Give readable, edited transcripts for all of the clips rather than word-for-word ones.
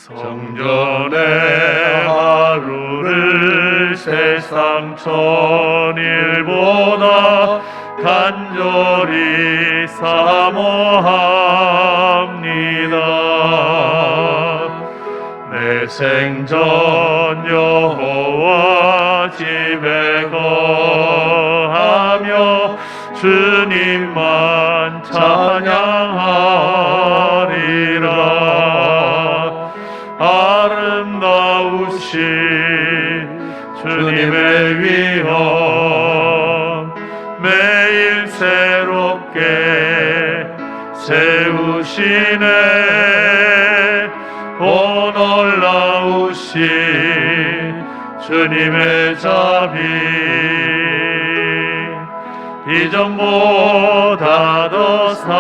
성전의 하루를 세상 천일보다 간절히 사모합니다. 내 생전 여호와 집에 거하며 주님만 찬양하리라. 아름다우신 주님의 위엄 매일 새롭게 세우시네. 오 놀라우신 주님의 자비 이전보다 더 사랑해.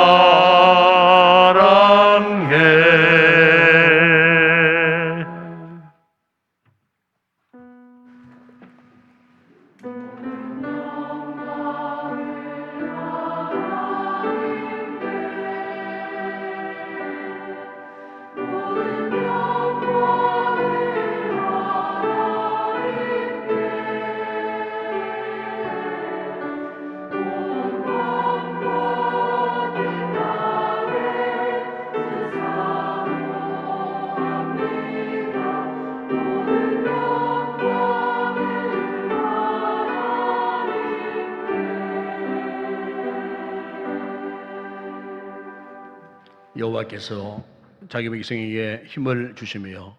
여호와께서 자기 백성에게 힘을 주시며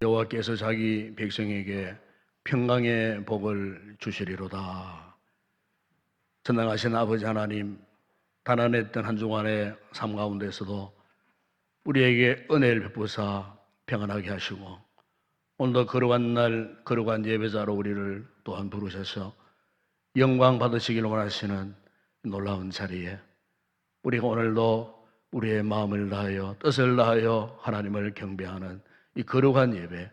여호와께서 자기 백성에게 평강의 복을 주시리로다. 전능하신 아버지 하나님, 가난했던 한 주간의 삶 가운데서도 우리에게 은혜를 베푸사 평안하게 하시고 오늘도 거룩한 날 거룩한 예배자로 우리를 또한 부르셔서 영광 받으시기를 원하시는 놀라운 자리에 우리가 오늘도 우리의 마음을 다하여 뜻을 다하여 하나님을 경배하는 이 거룩한 예배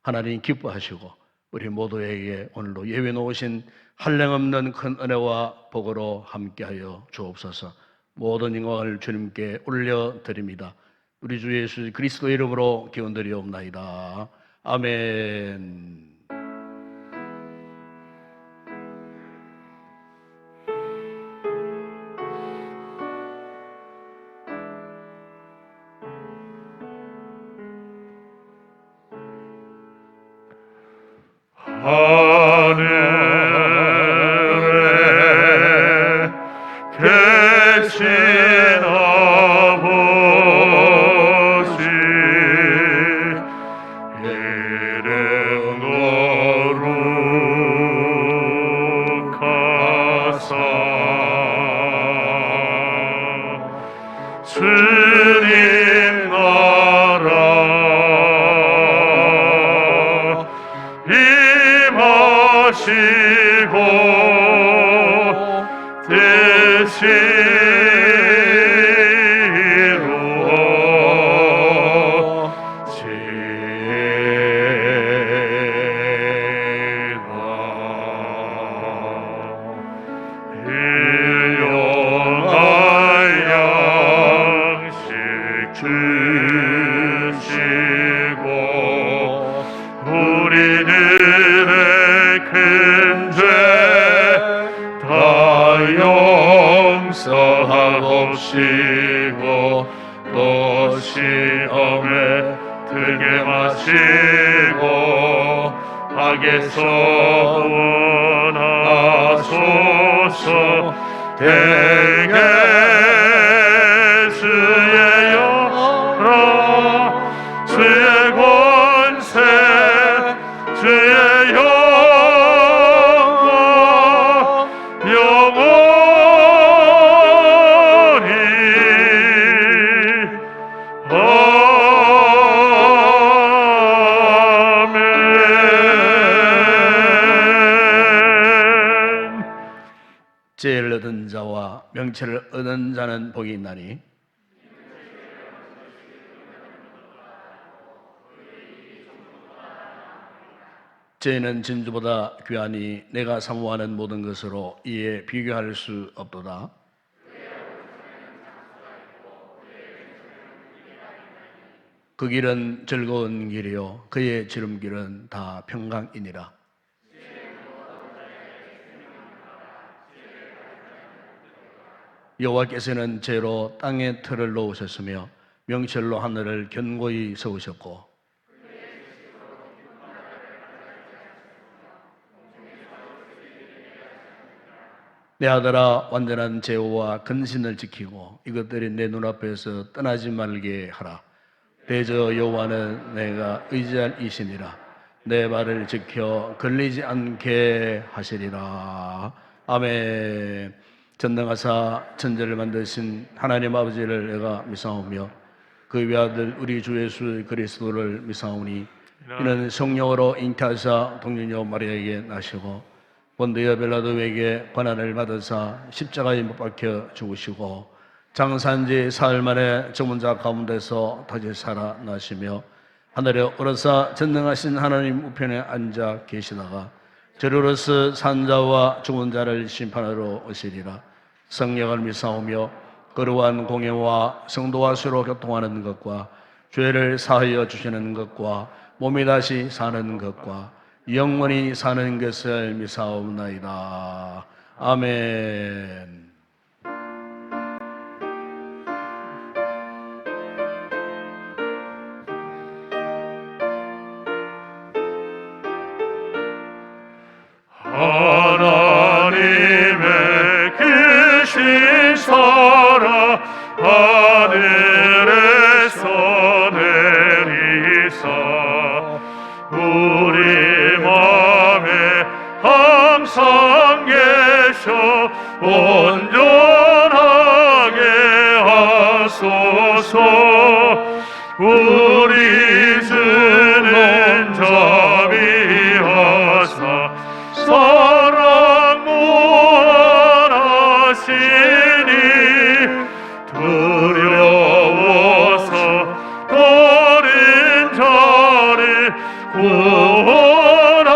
하나님 기뻐하시고 우리 모두에게 오늘도 예배 놓으신 한량없는 큰 은혜와 복으로 함께하여 주옵소서. 모든 영광을 주님께 올려드립니다. 우리 주 예수 그리스도 이름으로 기원드리옵나이다. 아멘. 하늘에 계신 아버지 이름 거룩하사 주님 나라 임하시고 되시로지가 일용할 양식 주시고 우리들의 큰 죄 다 용서하옵시고 또 시험에 들게 마시고 악에서 구원하소서. 대개 주의 영광 주의 권세 주의 영광 영원히 아멘. 죄를 얻은 자와 명체를 얻은 자는 복이 있나니 죄는 진주보다 귀하니 내가 사모하는 모든 것으로 이에 비교할 수 없도다. 그 길은 즐거운 길이요 그의 지름길은 다 평강이니라. 여호와께서는 재로 땅에 틀을 놓으셨으며 명철로 하늘을 견고히 세우셨고 내 아들아 완전한 제호와 근신을 지키고 이것들이 내 눈앞에서 떠나지 말게 하라. 대저 여호와는 내가 의지할 이신이라. 내 발을 지켜 걸리지 않게 하시리라. 아멘. 전능하사 천지를 만드신 하나님 아버지를 내가 믿사오며 그 외아들 우리 주 예수 그리스도를 믿사오니 이는 성령으로 잉태하사 동정녀 마리아에게 나시고 본디오 빌라도에게 권한을 받으사 십자가에 못 박혀 죽으시고 장사한지 사흘 만에 죽은 자 가운데서 다시 살아나시며 하늘에 오르사 전능하신 하나님 우편에 앉아 계시다가 저리로서 산자와 죽은 자를 심판하러 오시리라. 성령을 믿사오며 거룩한 공예와 성도와 서로 교통하는 것과 죄를 사하여 주시는 것과 몸이 다시 사는 것과 영원히 사는 것을 믿사옵나이다. 아멘. 하나님의 크신 사랑 하늘에서 내리사 우리 맘에 항상 계셔 온전하게 하소서. 우리 주는 자비하사 사랑 무한하시니 두려워서 다른 자를 구원하여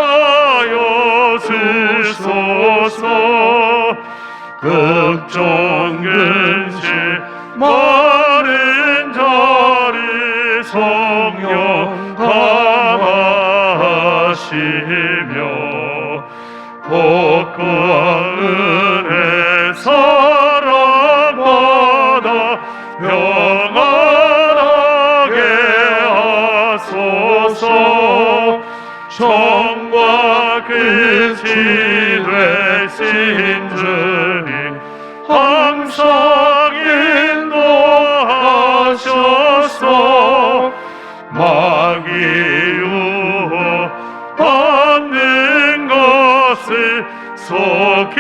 주소서. 걱정 근심 마른 자를 성령 감하시며 복과 은혜 사랑받아 평안하게 하소서. 정과 끝이 되신 주님 항상 인도하셔서 마귀 유혹 받는 것을 속히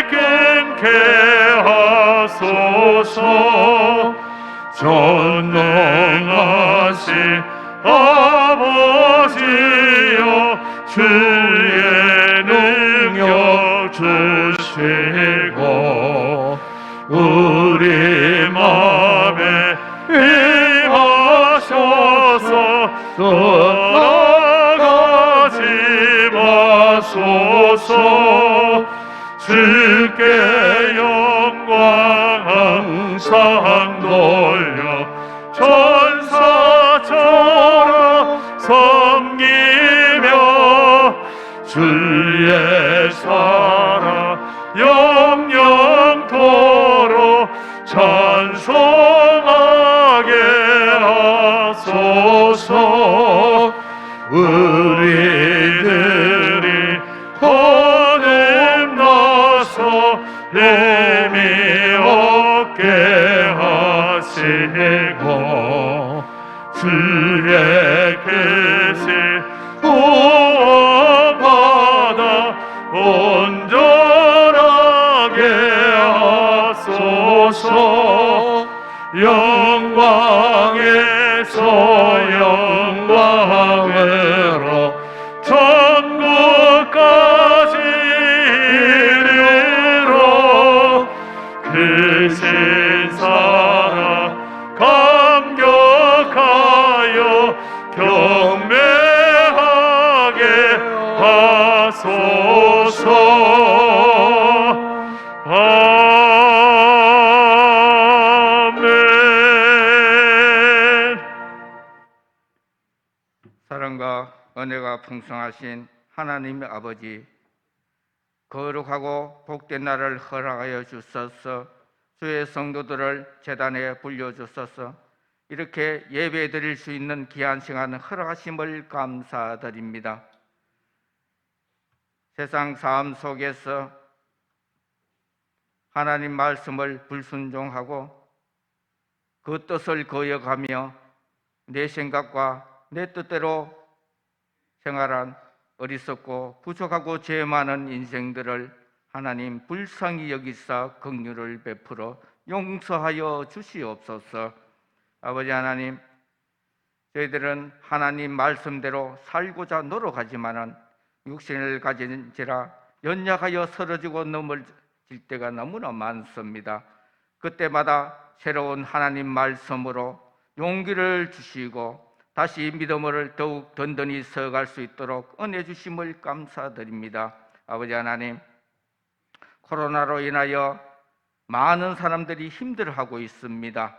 끊게 하소서. 전능하신 아버지여 주의 능력 주시고 우리 맘에 임하셔서 떠나가지 마소서. 주께 영광 항상 돌려 천사처럼 섬기며 주의 사랑 영영토록 찬송하게 하소서. 우리들이 거듭나서 힘이 없게 하시고 주의 뜻을 구원받아 온전하게 하소서. 영광에서 영광으로 천국까지 이르러 크신 사랑 감격하여 경배하게 하소서. 아멘. 은혜가 풍성하신 하나님 아버지, 거룩하고 복된 날을 허락하여 주소서. 주의 성도들을 제단에 불려주소서. 이렇게 예배 드릴 수 있는 귀한 시간 허락하심을 감사드립니다. 세상 삶 속에서 하나님 말씀을 불순종하고 그 뜻을 거역하며 내 생각과 내 뜻대로 생활한 어리석고 부족하고 죄 많은 인생들을 하나님 불쌍히 여기사 긍휼을 베풀어 용서하여 주시옵소서. 아버지 하나님, 저희들은 하나님 말씀대로 살고자 노력하지만은 육신을 가진지라 연약하여 쓰러지고 넘어질 때가 너무나 많습니다. 그때마다 새로운 하나님 말씀으로 용기를 주시고 다시 믿음을 더욱 든든히 서갈 수 있도록 은혜 주심을 감사드립니다. 아버지 하나님, 코로나로 인하여 많은 사람들이 힘들어하고 있습니다.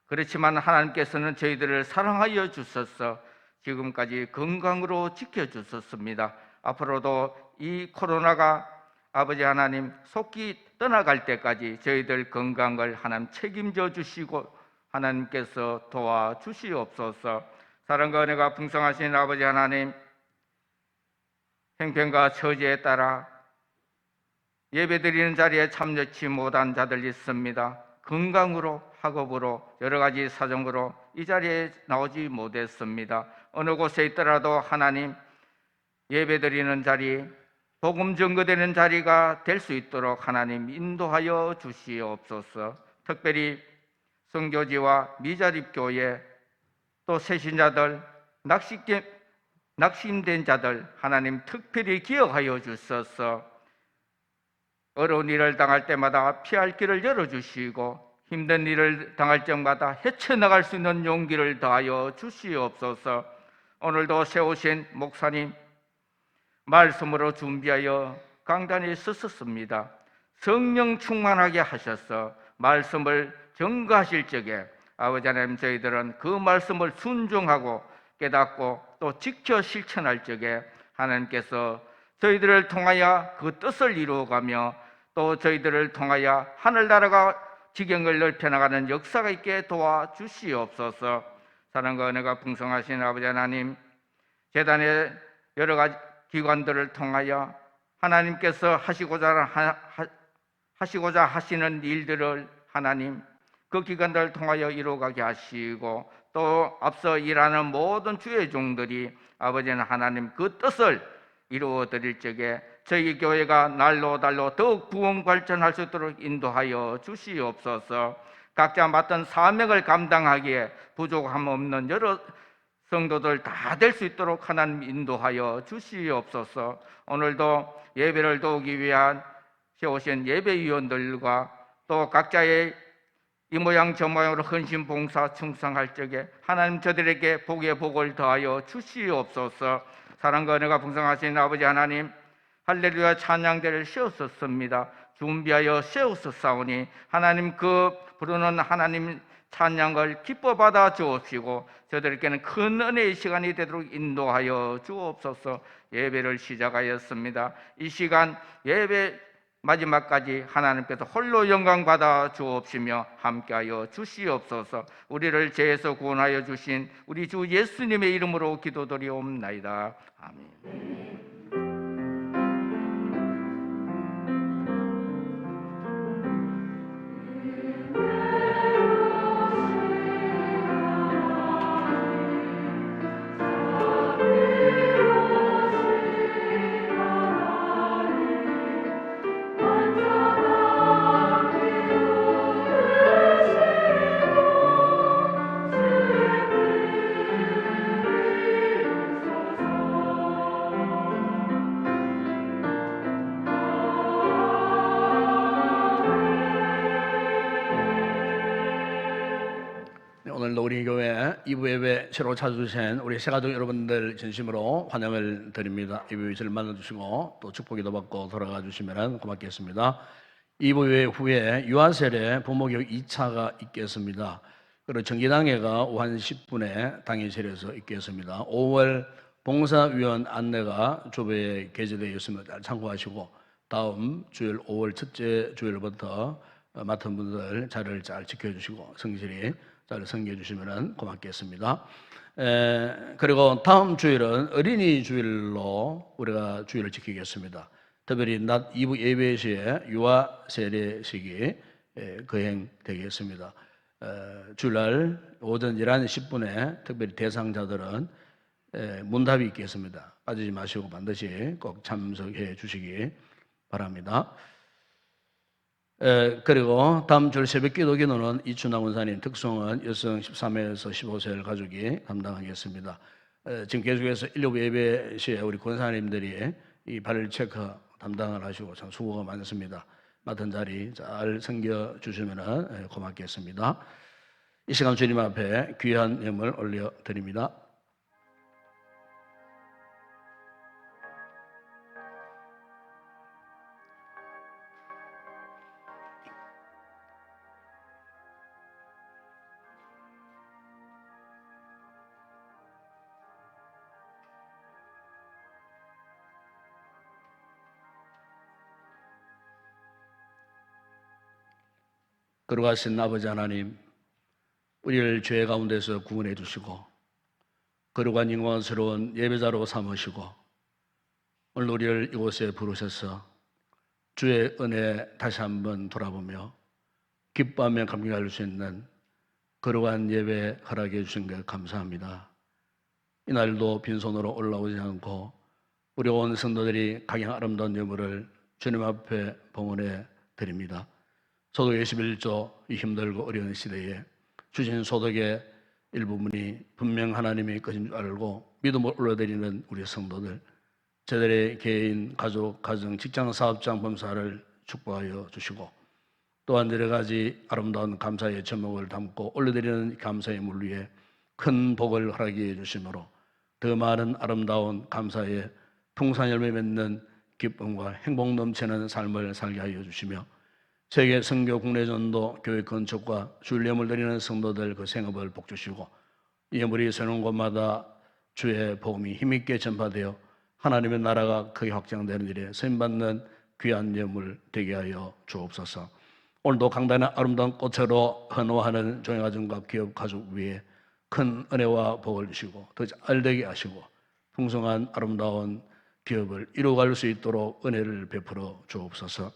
그렇지만 하나님께서는 저희들을 사랑하여 주셔서 지금까지 건강으로 지켜주셨습니다. 앞으로도 이 코로나가 아버지 하나님 속히 떠나갈 때까지 저희들 건강을 하나님 책임져 주시고 하나님께서 도와주시옵소서. 사랑과 은혜가 풍성하신 아버지 하나님, 형편과 처지에 따라 예배드리는 자리에 참여치 못한 자들 있습니다. 건강으로, 학업으로, 여러 가지 사정으로 이 자리에 나오지 못했습니다. 어느 곳에 있더라도 하나님, 예배드리는 자리, 복음 전거되는 자리가 될 수 있도록 하나님 인도하여 주시옵소서. 특별히 선교지와 미자립교회, 또 새신자들, 낙심된 자들 하나님 특별히 기억하여 주셔서 어려운 일을 당할 때마다 피할 길을 열어주시고 힘든 일을 당할 적마다 헤쳐나갈 수 있는 용기를 더하여 주시옵소서. 오늘도 세우신 목사님 말씀으로 준비하여 강단에 서셨습니다. 성령 충만하게 하셔서 말씀을 전가하실 적에 아버지 하나님, 저희들은 그 말씀을 순종하고 깨닫고 또 지켜 실천할 적에 하나님께서 저희들을 통하여 그 뜻을 이루어가며 또 저희들을 통하여 하늘나라가 지경을 넓혀나가는 역사가 있게 도와주시옵소서. 사랑과 은혜가 풍성하신 아버지 하나님, 재단의 여러 가지 기관들을 통하여 하나님께서 하시고자 하시는 일들을 하나님 그 기관들을 통하여 이루어가게 하시고 또 앞서 일하는 모든 주의 종들이 아버지는 하나님 그 뜻을 이루어 드릴 적에 저희 교회가 날로 달로 더욱 부흥 발전할 수 있도록 인도하여 주시옵소서. 각자 맡은 사명을 감당하기에 부족함 없는 여러 성도들 다 될 수 있도록 하나님 인도하여 주시옵소서. 오늘도 예배를 도우기 위한 세우신 예배위원들과 또 각자의 이 모양 저 모양으로 헌신 봉사 충성할 적에 하나님 저들에게 복의 복을 더하여 주시옵소서. 사랑과 은혜가 풍성하신 아버지 하나님, 할렐루야 찬양대를 세웠었습니다. 준비하여 세웠었사오니 하나님 그 부르는 하나님 찬양을 기뻐 받아 주옵시고 저들에게는 큰 은혜의 시간이 되도록 인도하여 주옵소서. 예배를 시작하였습니다. 이 시간 예배 마지막까지 하나님께서 홀로 영광 받아 주옵시며 함께하여 주시옵소서. 우리를 죄에서 구원하여 주신 우리 주 예수님의 이름으로 기도드리옵나이다. 아멘. 오늘도 우리 교회 이부 예배 새로 찾아주신 우리 새가족 여러분들 진심으로 환영을 드립니다. 이부 예배를 만나주시고 또 축복기도 받고 돌아가 주시면 고맙겠습니다. 이부 예배 후에 유아세례 부모교육 2차가 있겠습니다. 그리고 정기당회가 오후 1 10분에 당회실에서 있겠습니다. 5월 봉사위원 안내가 조배에 게재되어 있으면 잘 참고하시고 다음 주일 5월 첫째 주일부터 맡은 분들 자리를 잘 지켜주시고 성실히 잘 섬겨 주시면 고맙겠습니다. 그리고 다음 주일은 어린이 주일로 우리가 주일을 지키겠습니다. 특별히 낮 2부 예배 시에 유아 세례식이 거행되겠습니다. 주일날 오전 11시 10분에 특별히 대상자들은 문답이 있겠습니다. 빠지지 마시고 반드시 꼭 참석해 주시기 바랍니다. 그리고 다음 주 새벽 기도 기도는 이춘남 원사님, 특성은 여성 13에서 15세 가족이 담당하겠습니다. 지금 계속해서 1부 예배 시에 우리 권사님들이 이 발열 체크 담당을 하시고 참 수고가 많습니다. 맡은 자리 잘 섬겨주시면 고맙겠습니다. 이 시간 주님 앞에 귀한 예물 올려드립니다. 거룩하신 아버지 하나님, 우리를 죄 가운데서 구원해 주시고 거룩한 영광스러운 예배자로 삼으시고 오늘 우리를 이곳에 부르셔서 주의 은혜 다시 한번 돌아보며 기뻐하며 감격할 수 있는 거룩한 예배 허락해 주신 것 감사합니다. 이날도 빈손으로 올라오지 않고 우리 온 성도들이 각양 아름다운 예물을 주님 앞에 봉헌해 드립니다. 소득 21조 이 힘들고 어려운 시대에 주신 소득의 일부분이 분명 하나님의 것인 줄 알고 믿음을 올려드리는 우리 성도들, 저들의 개인, 가족, 가정, 직장, 사업장, 범사를 축복하여 주시고 또한 여러 가지 아름다운 감사의 제목을 담고 올려드리는 감사의 물 위에 큰 복을 허락해 주심으로 더 많은 아름다운 감사의 풍산 열매 맺는 기쁨과 행복 넘치는 삶을 살게 하여 주시며 세계 선교 국내 전도 교회 건축과 주일 예물 드리는 성도들 그 생업을 복주시고 예물이 서는 곳마다 주의 복음이 힘있게 전파되어 하나님의 나라가 크게 확장되는 일에 쓰임받는 귀한 예물 되게 하여 주옵소서. 오늘도 강단의 아름다운 꽃으로 헌화하는 종의 가정과 기업 가족 위에 큰 은혜와 복을 주시고 더 잘되게 하시고 풍성한 아름다운 기업을 이루어갈 수 있도록 은혜를 베풀어 주옵소서.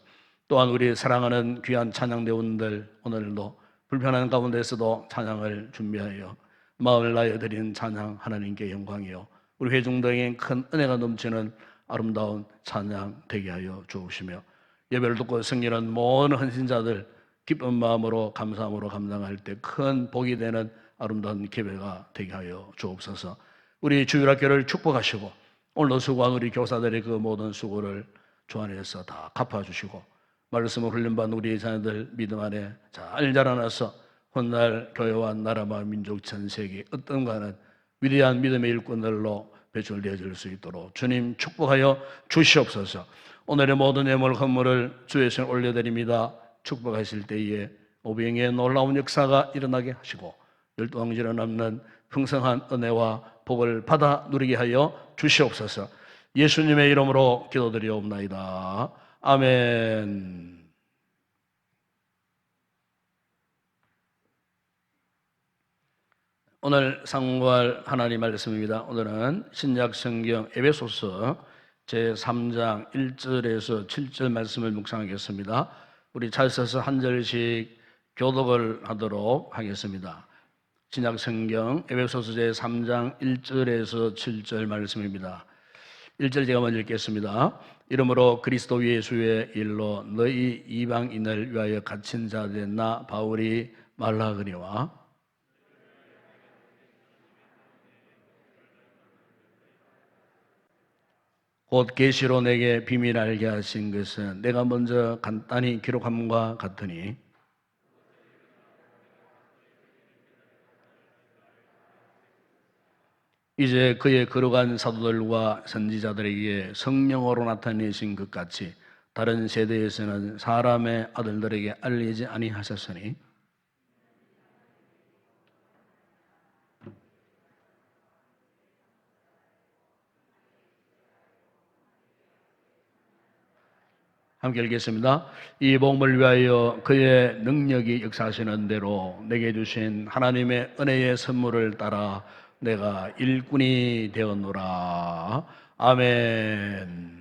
또한 우리 사랑하는 귀한 찬양대원들 오늘도 불편한 가운데서도 찬양을 준비하여 마음을 다하여 드리는 찬양 하나님께 영광이요 우리 회중등에 큰 은혜가 넘치는 아름다운 찬양 되게 하여 주옵시며 예배를 듣고 승리하는 모든 헌신자들 기쁜 마음으로 감사함으로 감당할 때 큰 복이 되는 아름다운 기회가 되게 하여 주옵소서. 우리 주일학교를 축복하시고 오늘도 수고한 우리 교사들의 그 모든 수고를 주 안에서 다 갚아주시고 말씀을 훈련받은 우리 자녀들 믿음 안에 잘 자라나서 훗날 교회와 나라와 민족 전 세계 어떤가는 위대한 믿음의 일꾼들로 배출되어질 수 있도록 주님 축복하여 주시옵소서. 오늘의 모든 예물 헌물을 주의 손에 올려드립니다. 축복하실 때에 오병의 놀라운 역사가 일어나게 하시고 열두왕지로 남는 풍성한 은혜와 복을 받아 누리게 하여 주시옵소서. 예수님의 이름으로 기도드리옵나이다. 아멘. 오늘 상고할 하나님 말씀입니다. 오늘은 신약 성경 에베소서 제3장 1절에서 7절 말씀을 묵상하겠습니다. 우리 잘 써서 한 절씩 교독을 하도록 하겠습니다. 신약 성경 에베소서 제3장 1절에서 7절 말씀입니다. 1절 제가 먼저 읽겠습니다. 이러므로 그리스도 예수의 일로 너희 이방인을 위하여 갇힌 자 된 나 바울이 말하거니와 곧 계시로 내게 비밀 알게 하신 것은 내가 먼저 간단히 기록함과 같으니 이제 그의 거룩한 사도들과 선지자들에게 성령으로 나타내신 것 같이 다른 세대에서는 사람의 아들들에게 알리지 아니하셨으니 함께 읽겠습니다. 이 복음을 위하여 그의 능력이 역사하시는 대로 내게 주신 하나님의 은혜의 선물을 따라 내가 일꾼이 되었노라. 아멘.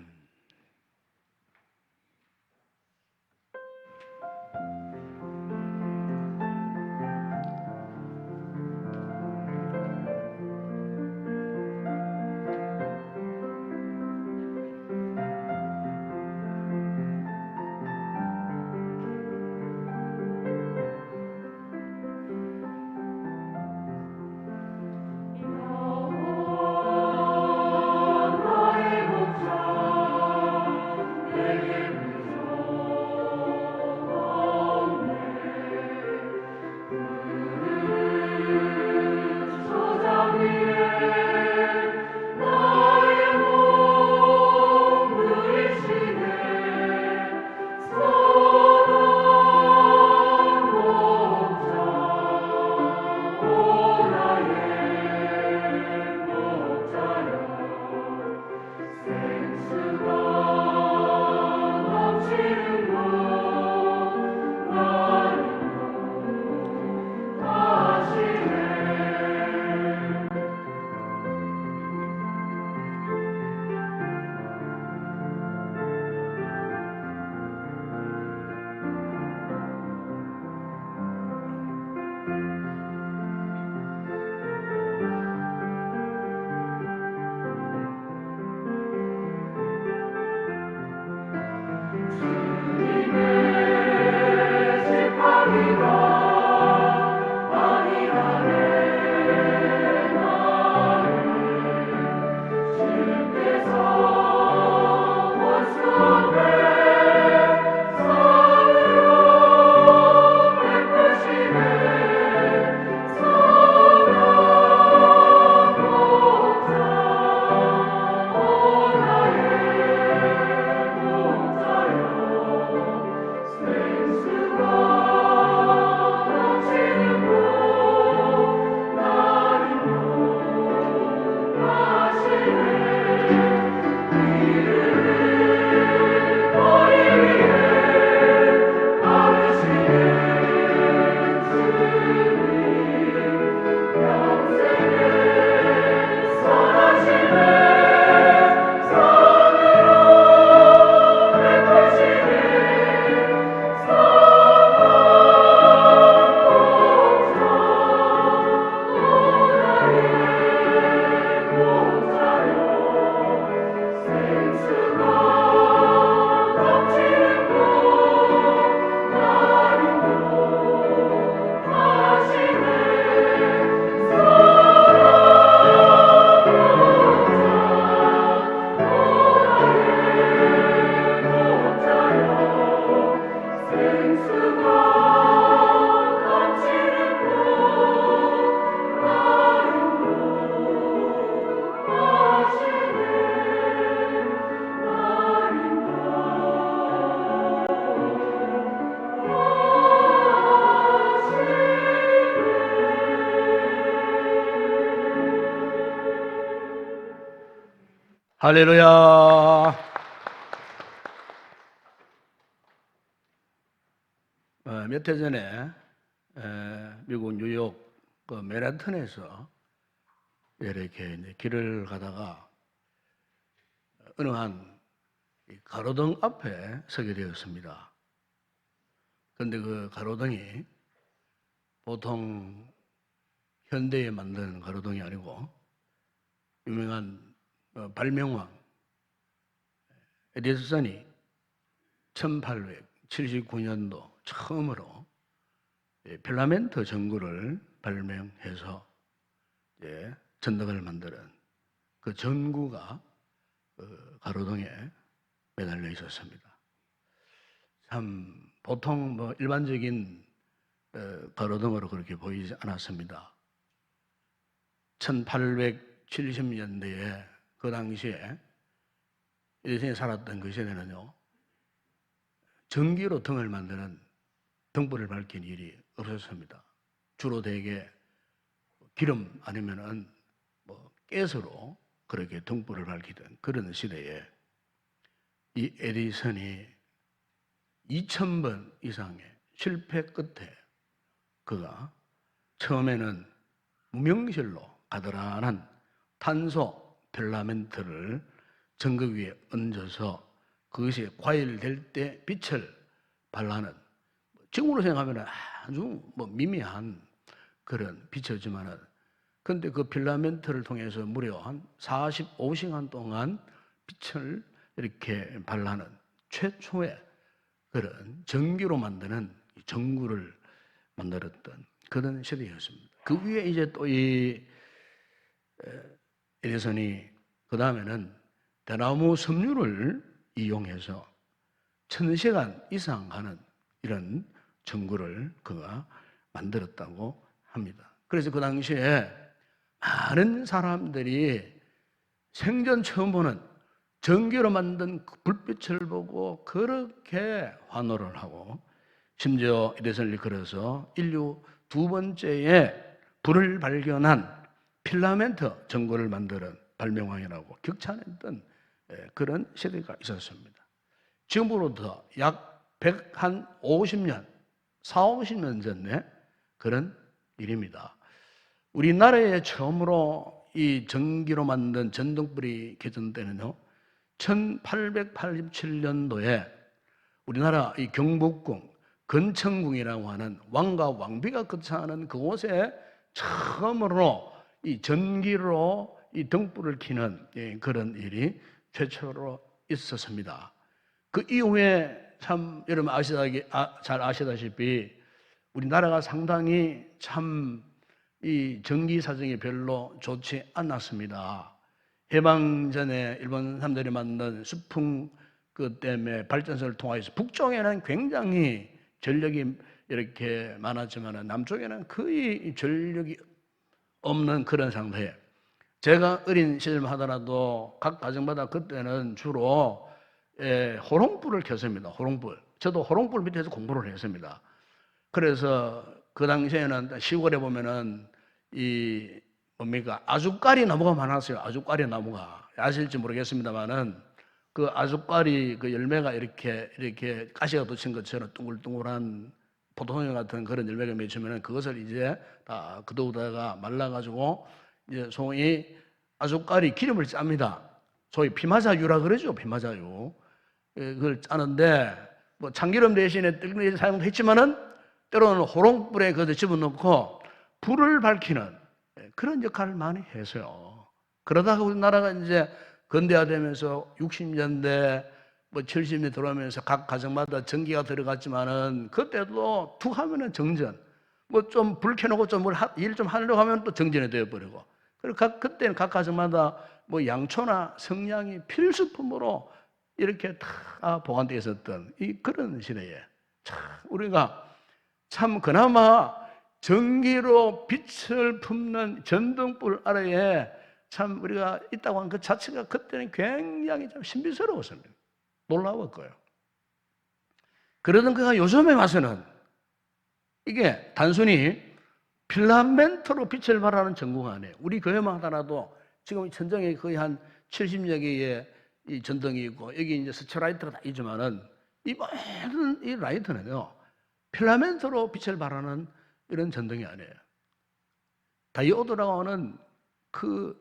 할렐루야. 몇 해 전에 미국 뉴욕 그 맨하튼에서 이렇게 이제 길을 가다가 어느 한 가로등 앞에 서게 되었습니다. 그런데 그 가로등이 보통 현대에 만든 가로등이 아니고 유명한 발명왕 에디슨이 1879년도 처음으로 필라멘트 전구를 발명해서 전등을 만드는 그 전구가 가로등에 매달려 있었습니다. 참 보통 일반적인 가로등으로 그렇게 보이지 않았습니다. 1870년대에 그 당시에 예전에 살았던 그 시대는요, 전기로 등을 만드는 등불을 밝힌 일이 없었습니다. 주로 대개 기름 아니면은 가스로 그렇게 등불을 밝히던 그런 시대에 이 에디슨이 2000번 이상의 실패 끝에 그가 처음에는 무명실로 가드란한 탄소 필라멘트를 전극 위에 얹어서 그것이 과열될 때 빛을 발하는, 지금으로 생각하면 아주 미미한 그런 빛이었지만은, 근데 그 필라멘트를 통해서 무려 한 45시간 동안 빛을 이렇게 발하는 최초의 그런 전기로 만드는 전구를 만들었던 그런 시대였습니다. 그 위에 이제 또 이 에디슨이 그 다음에는 대나무 섬유를 이용해서 1000시간 이상 가는 이런 전구를 그가 만들었다고 합니다. 그래서 그 당시에 많은 사람들이 생전 처음 보는 전기로 만든 그 불빛을 보고 그렇게 환호를 하고, 심지어 에디슨이 그래서 인류 두 번째에 불을 발견한 필라멘트 전구를 만드는 발명왕이라고 격찬했던 그런 시대가 있었습니다. 지금으로부터 약 150년, 40~50년 전에 그런 일입니다. 우리나라에 처음으로 이 전기로 만든 전등불이 개전되는요, 1887년도에 우리나라 이 경복궁 건천궁이라고 하는 왕과 왕비가 거처하는 그곳에 처음으로 이 전기로 이 등불을 켜는 그런 일이 최초로 있었습니다. 그 이후에 참 여러분 잘 아시다시피 우리나라가 상당히 참 이 전기 사정이 별로 좋지 않았습니다. 해방 전에 일본 사람들이 만든 수풍 그 때문에 발전소를 통해서 북쪽에는 굉장히 전력이 이렇게 많았지만 남쪽에는 거의 전력이 없는 그런 상태에, 제가 어린 시절만 하더라도 각 가정마다 그때는 주로 호롱불을 켰습니다. 호롱불. 저도 호롱불 밑에서 공부를 했습니다. 그래서 그 당시에는 시골에 보면은 이 아주까리 나무가 많았어요. 아주까리 나무가 아실지 모르겠습니다만은 그 아주까리 그 열매가 이렇게 가시가 돋친 것처럼 둥글둥글한 포도송이 같은 그런 열매가 맺히면은 그것을 이제 다 그도다가 말라가지고 이제 소위 아주까리 기름을 짭니다. 소위 피마자유라 그러죠. 피마자유. 그걸 짜는데 뭐 참기름 대신에 뜰기름 사용도 했지만은 때로는 호롱불에 그것을 집어넣고 불을 밝히는 그런 역할을 많이 했어요. 그러다가 우리나라가 이제 근대화되면서 60년대 70년대 들어오면서 각 가정마다 전기가 들어갔지만은 그때도 툭 하면은 정전, 좀 불 켜놓고 좀 일 좀 하려고 하면 또 정전이 되어버리고, 그리고 그때는 각 가정마다 양초나 성냥이 필수품으로 이렇게 다 보관되어 있었던 그런 시대에 참 우리가 참 그나마 전기로 빛을 품는 전등불 아래에 참 우리가 있다고 하는 그 자체가 그때는 굉장히 좀 신비스러웠습니다. 놀라웠고요. 그러던 그가 요즘에 와서는 이게 단순히 필라멘트로 빛을 발하는 전구가 아니에요. 우리 교회만 하더라도 지금 천정에 거의 한 70여 개의 이 전등이 있고 여기 이제 스처라이트가 다 있지만은 이 모든 이 라이트는요, 필라멘트로 빛을 발하는 이런 전등이 아니에요. 다이오드라고 하는 그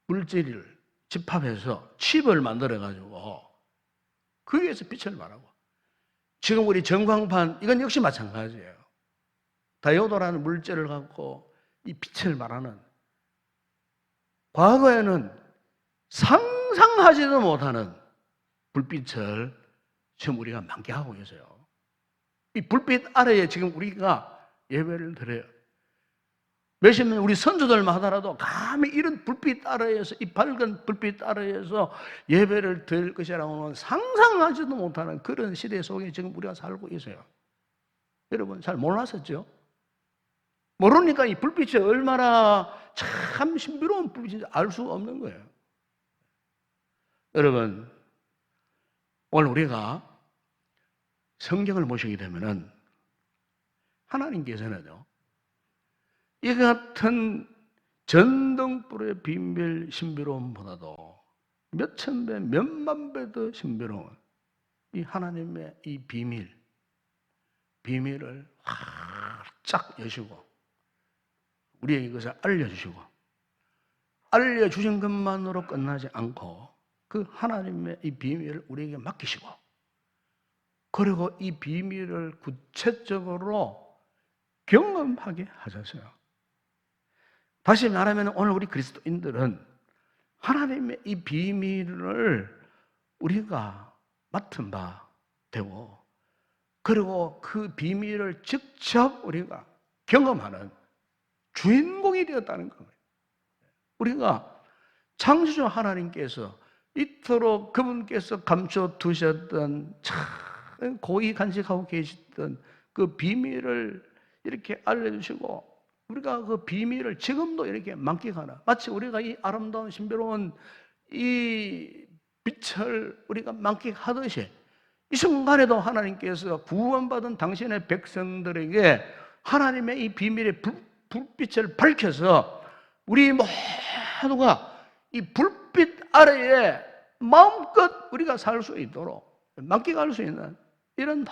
물질을 집합해서 칩을 만들어가지고 거기에서 빛을 발하고, 지금 우리 전광판 이건 역시 마찬가지예요. 다이오드라는 물질을 갖고 이 빛을 발하는, 과거에는 상상하지도 못하는 불빛을 지금 우리가 만끽하고 있어요. 이 불빛 아래에 지금 우리가 예배를 드려요. 몇십 년 우리 선조들만 하더라도 감히 이런 불빛 아래에서, 이 밝은 불빛 아래에서 예배를 드릴 것이라고는 상상하지도 못하는 그런 시대 속에 지금 우리가 살고 있어요. 여러분 잘 몰랐었죠? 모르니까 이 불빛이 얼마나 참 신비로운 불빛인지 알 수 없는 거예요. 여러분, 오늘 우리가 성경을 보시게 되면은 하나님께서는요, 이 같은 전등불의 비밀 신비로움보다도 몇천 배, 몇만 배 더 신비로운 이 하나님의 이 비밀을 활짝 여시고 우리에게 이것을 알려주시고 알려주신 것만으로 끝나지 않고 그 하나님의 이 비밀을 우리에게 맡기시고 그리고 이 비밀을 구체적으로 경험하게 하셨어요. 다시 말하면 오늘 우리 그리스도인들은 하나님의 이 비밀을 우리가 맡은 바 되고 그리고 그 비밀을 직접 우리가 경험하는 주인공이 되었다는 거예요. 우리가 창조주 하나님께서 이토록 그분께서 감춰두셨던 참 고이 간직하고 계시던 그 비밀을 이렇게 알려주시고 우리가 그 비밀을 지금도 이렇게 만끽하나 마치 우리가 이 아름다운 신비로운 이 빛을 우리가 만끽하듯이 이 순간에도 하나님께서 구원받은 당신의 백성들에게 하나님의 이 비밀의 불빛을 밝혀서 우리 모두가 이 불빛 아래에 마음껏 우리가 살 수 있도록 만끽할 수 있는 이런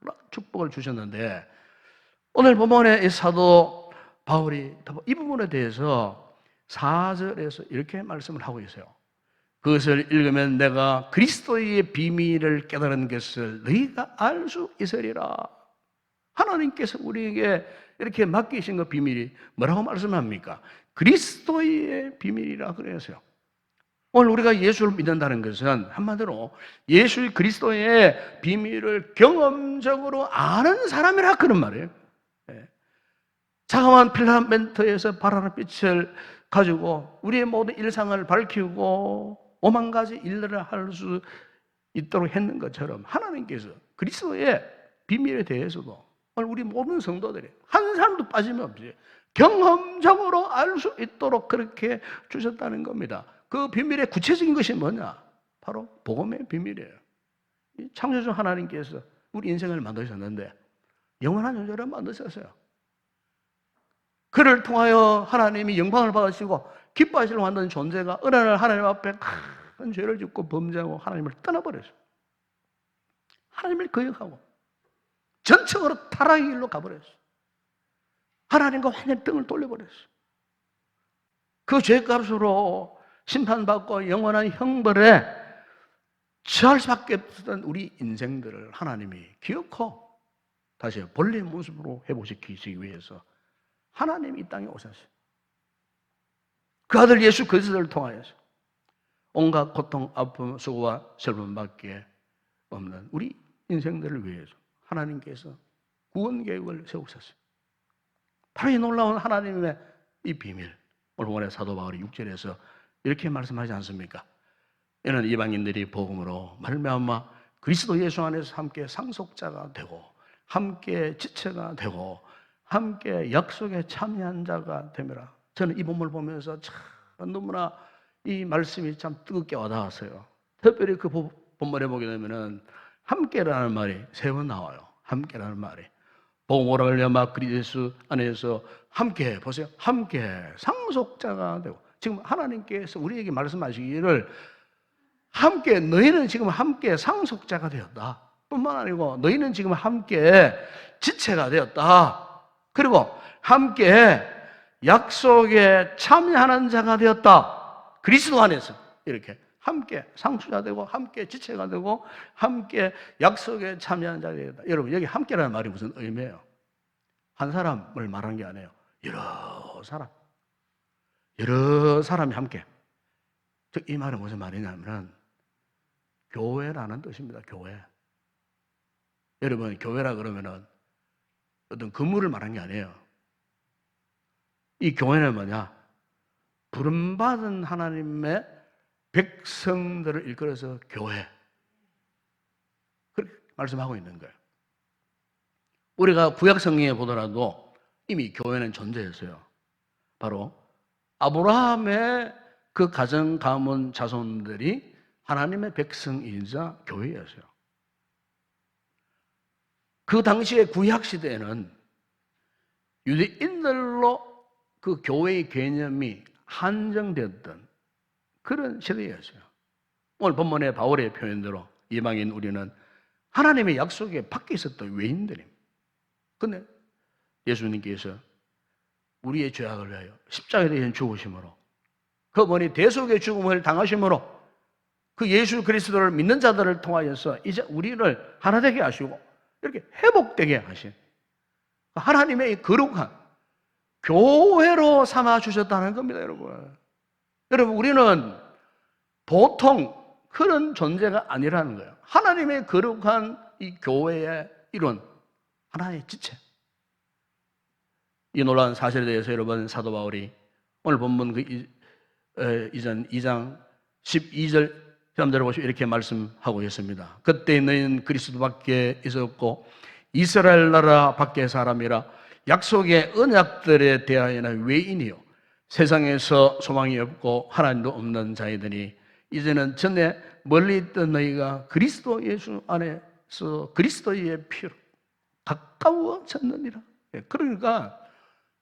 놀라운 축복을 주셨는데 오늘 본문의 이 사도 바울이 이 부분에 대해서 4절에서 이렇게 말씀을 하고 있어요. 그것을 읽으면 내가 그리스도의 비밀을 깨달은 것을 너희가 알 수 있으리라. 하나님께서 우리에게 이렇게 맡기신 그 비밀이 뭐라고 말씀합니까? 그리스도의 비밀이라 그랬어요. 오늘 우리가 예수를 믿는다는 것은 한마디로 예수 그리스도의 비밀을 경험적으로 아는 사람이라 그런 말이에요. 자그마한 필라멘트에서 발하는 빛을 가지고 우리의 모든 일상을 밝히고 5만 가지 일들을 할 수 있도록 했는 것처럼 하나님께서 그리스도의 비밀에 대해서도 오늘 우리 모든 성도들이 한 사람도 빠짐없이 경험적으로 알 수 있도록 그렇게 주셨다는 겁니다. 그 비밀의 구체적인 것이 뭐냐? 바로 복음의 비밀이에요. 창조주 하나님께서 우리 인생을 만드셨는데 영원한 존재를 만드셨어요. 그를 통하여 하나님이 영광을 받으시고 기뻐하시려고 하는 존재가 어느 날 하나님 앞에 큰 죄를 짓고 범죄하고 하나님을 떠나버렸어요. 하나님을 거역하고 전적으로 타락의 길로 가버렸어요. 하나님과 완전히 등을 돌려버렸어요. 그 죄값으로 심판받고 영원한 형벌에 처할 수밖에 없었던 우리 인생들을 하나님이 기어코 다시 본래 모습으로 회복시키시기 위해서 하나님이 이 땅에 오셨어요. 그 아들 예수 그리스도를 통하여서 온갖 고통, 아픔, 수고와 슬픔밖에 없는 우리 인생들을 위해서 하나님께서 구원 계획을 세우셨어요. 바로 이 놀라운 하나님의 이 비밀, 오늘 사도 바울이 6절에서 이렇게 말씀하지 않습니까? 이는 이방인들이 복음으로 말미암아 그리스도 예수 안에서 함께 상속자가 되고 함께 지체가 되고 함께 약속에 참여한 자가 되매라. 저는 이 본문을 보면서 참 너무나 이 말씀이 참 뜨겁게 와닿았어요. 특별히 그 본문에 보게 되면은 함께라는 말이 3번 나와요. 함께라는 말이. 복음으로 말미암아 그리스도 안에서 함께 보세요. 함께 상속자가 되고 지금 하나님께서 우리에게 말씀하시기를 함께 너희는 지금 함께 상속자가 되었다. 뿐만 아니고 너희는 지금 함께 지체가 되었다. 그리고 함께 약속에 참여하는 자가 되었다. 그리스도 안에서 이렇게 함께 상수자 되고 함께 지체가 되고 함께 약속에 참여하는 자가 되었다. 여러분 여기 함께라는 말이 무슨 의미예요? 한 사람을 말하는 게 아니에요. 여러 사람이 함께. 즉 이 말은 무슨 말이냐면 교회라는 뜻입니다. 교회. 여러분 교회라 그러면은 어떤 건물을 말하는 게 아니에요. 이 교회는 뭐냐? 부름받은 하나님의 백성들을 일컬어서 교회. 그렇게 말씀하고 있는 거예요. 우리가 구약 성경에 보더라도 이미 교회는 존재했어요. 바로 아브라함의 그 가정 가문 자손들이 하나님의 백성이자 교회였어요. 그 당시의 구약 시대에는 유대인들로 그 교회의 개념이 한정되었던 그런 시대였어요. 오늘 본문의 바울의 표현대로 이방인 우리는 하나님의 약속에 밖에 있었던 외인들입니다. 그런데 예수님께서 우리의 죄악을 위하여 십자가에 대해 죽으심으로 그분이 대속의 죽음을 당하심으로 그 예수 그리스도를 믿는 자들을 통하여서 이제 우리를 하나 되게 하시고 이렇게 회복되게 하신 하나님의 거룩한 교회로 삼아 주셨다는 겁니다, 여러분. 여러분, 우리는 보통 그런 존재가 아니라는 거예요. 하나님의 거룩한 이 교회의 일원, 하나의 지체. 이 놀라운 사실에 대해서 여러분, 사도 바울이 오늘 본문 이전 2장 12절 여러분들 보시면 이렇게 말씀하고 있습니다. 그때 너희는 그리스도밖에 있었고 이스라엘 나라 밖의 사람이라 약속의 언약들에 대하여는 외인이요 세상에서 소망이 없고 하나님도 없는 자이더니 이제는 전에 멀리 있던 너희가 그리스도 예수 안에서 그리스도의 피로 가까워졌느니라. 그러니까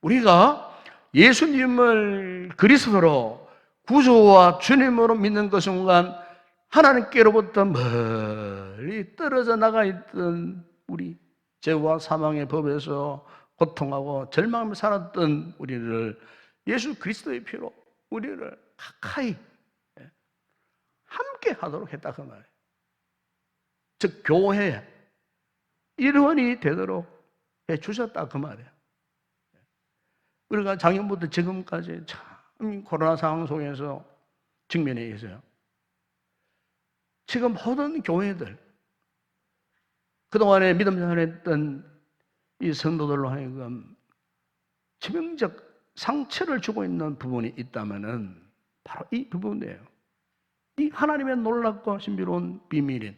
우리가 예수님을 그리스도로 구주와 주님으로 믿는 그 순간 하나님께로부터 멀리 떨어져 나가 있던 우리 죄와 사망의 법에서 고통하고 절망하며 살았던 우리를 예수 그리스도의 피로 우리를 가까이 함께 하도록 했다 그 말이에요. 즉 교회의 일원이 되도록 해주셨다 그 말이에요. 우리가 작년부터 지금까지 참 코로나 상황 속에서 직면해 있어요. 지금 모든 교회들 그동안에 믿음 생활했던 이 성도들로 하여금 치명적 상처를 주고 있는 부분이 있다면은 바로 이 부분이에요. 이 하나님의 놀랍고 신비로운 비밀인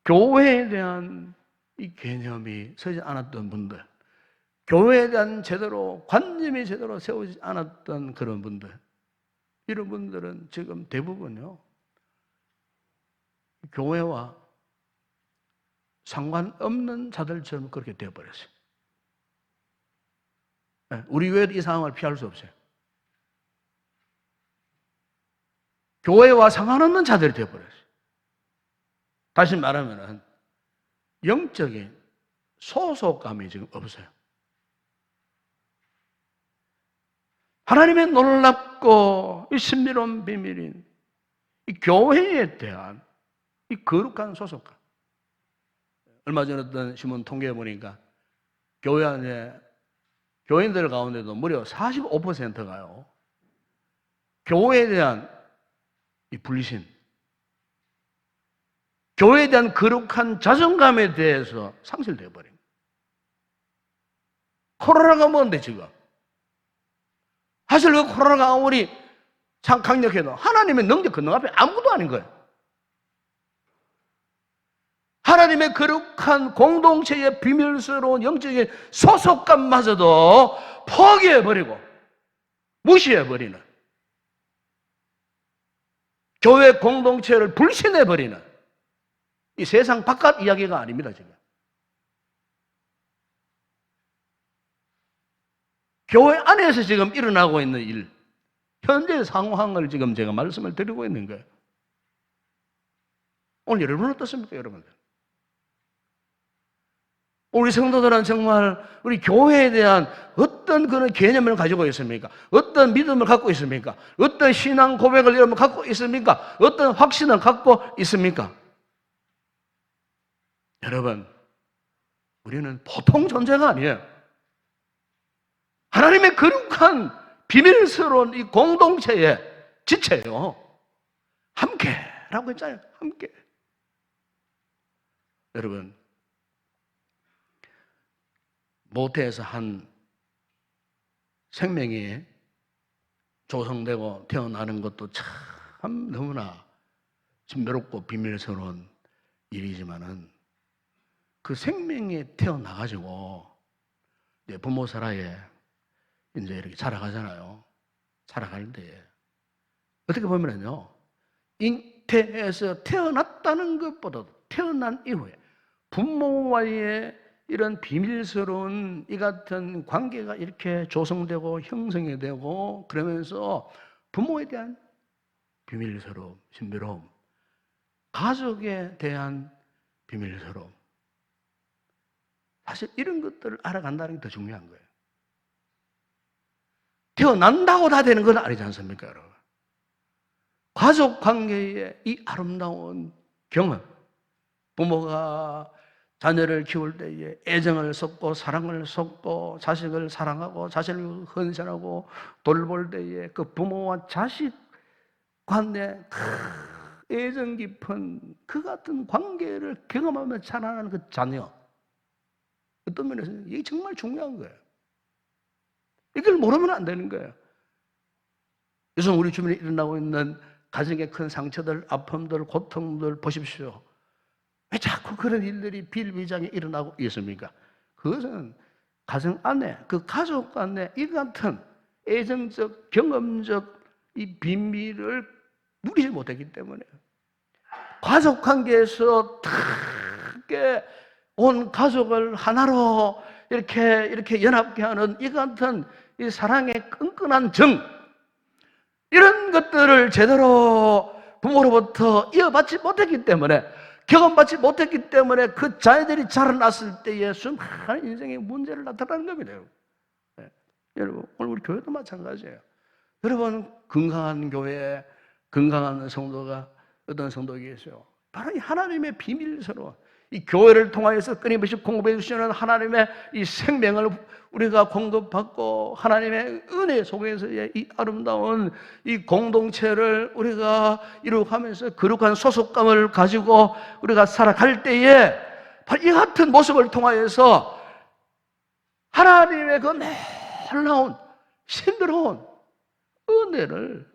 교회에 대한 이 개념이 서지 않았던 분들, 교회에 대한 관념이 제대로 세우지 않았던 그런 분들, 이런 분들은 지금 대부분요 교회와 상관없는 자들처럼 그렇게 되어버렸어요. 우리 교회도 이 상황을 피할 수 없어요. 교회와 상관없는 자들이 되어버렸어요. 다시 말하면 영적인 소속감이 지금 없어요. 하나님의 놀랍고 이 신비로운 비밀인 이 교회에 대한 이 거룩한 소속감. 얼마 전에 어떤 신문 통계에 보니까 교회 안에 교인들 가운데도 무려 45%가요. 교회에 대한 이 불신, 교회에 대한 거룩한 자존감에 대해서 상실되어 버립니다. 코로나가 뭔데 지금? 사실 그 코로나가 아무리 참 강력해도 하나님의 능력 그 앞에 아무것도 아닌 거예요. 하나님의 거룩한 공동체의 비밀스러운 영적인 소속감마저도 포기해버리고 무시해버리는 교회 공동체를 불신해버리는 이 세상 바깥 이야기가 아닙니다, 지금. 교회 안에서 지금 일어나고 있는 일, 현재 상황을 지금 제가 말씀을 드리고 있는 거예요. 오늘 여러분 어떻습니까, 여러분들? 우리 성도들은 정말 우리 교회에 대한 어떤 그런 개념을 가지고 있습니까? 어떤 믿음을 갖고 있습니까? 어떤 신앙 고백을 여러분 갖고 있습니까? 어떤 확신을 갖고 있습니까? 여러분, 우리는 보통 존재가 아니에요. 하나님의 거룩한 비밀스러운 이 공동체의 지체예요. 함께라고 했잖아요. 함께. 여러분, 모태에서 한 생명이 조성되고 태어나는 것도 참 너무나 신비롭고 비밀스러운 일이지만은 그 생명이 태어나가지고 이제 부모 사라에 이제 이렇게 자라가잖아요. 자라갈 때 어떻게 보면은요, 잉태에서 태어났다는 것보다도 태어난 이후에 부모와의 이런 비밀스러운 이 같은 관계가 이렇게 조성되고 형성이 되고 그러면서 부모에 대한 비밀스러움, 신비로움, 가족에 대한 비밀스러움. 사실 이런 것들을 알아간다는 게 더 중요한 거예요. 태어난다고 다 되는 건 아니지 않습니까, 여러분? 가족 관계의 이 아름다운 경험, 부모가 자녀를 키울 때에 애정을 쏟고 사랑을 쏟고 자식을 사랑하고 자신을 헌신하고 돌볼 때에 그 부모와 자식 관계 애정 깊은 그 같은 관계를 경험하며 자라나는 그 자녀, 어떤 면에서는 이게 정말 중요한 거예요. 이걸 모르면 안 되는 거예요. 요즘 우리 주변에 일어나고 있는 가정의 큰 상처들, 아픔들, 고통들 보십시오. 왜 자꾸 그런 일들이 비일비재하게 일어나고 있습니까? 그것은 가정 안에, 그 가족 안에 이 같은 애정적, 경험적 이 비밀을 누리지 못했기 때문에 가족 관계에서 크게 온 가족을 하나로 이렇게 연합케 하는 이 같은 이 사랑의 끈끈한 정, 이런 것들을 제대로 부모로부터 이어받지 못했기 때문에, 경험받지 못했기 때문에 그 자녀들이 자라났을 때에 수많은 인생의 문제를 나타나는 겁니다. 네. 여러분, 오늘 우리 교회도 마찬가지예요. 여러분, 건강한 교회에 건강한 성도가 어떤 성도가 계세요? 바로 이 하나님의 비밀스러운 이 교회를 통하여서 끊임없이 공급해 주시는 하나님의 이 생명을 우리가 공급받고 하나님의 은혜 속에서의 이 아름다운 이 공동체를 우리가 이루어가면서 거룩한 소속감을 가지고 우리가 살아갈 때에 바로 이 같은 모습을 통하여서 하나님의 그 놀라운 신비로운 은혜를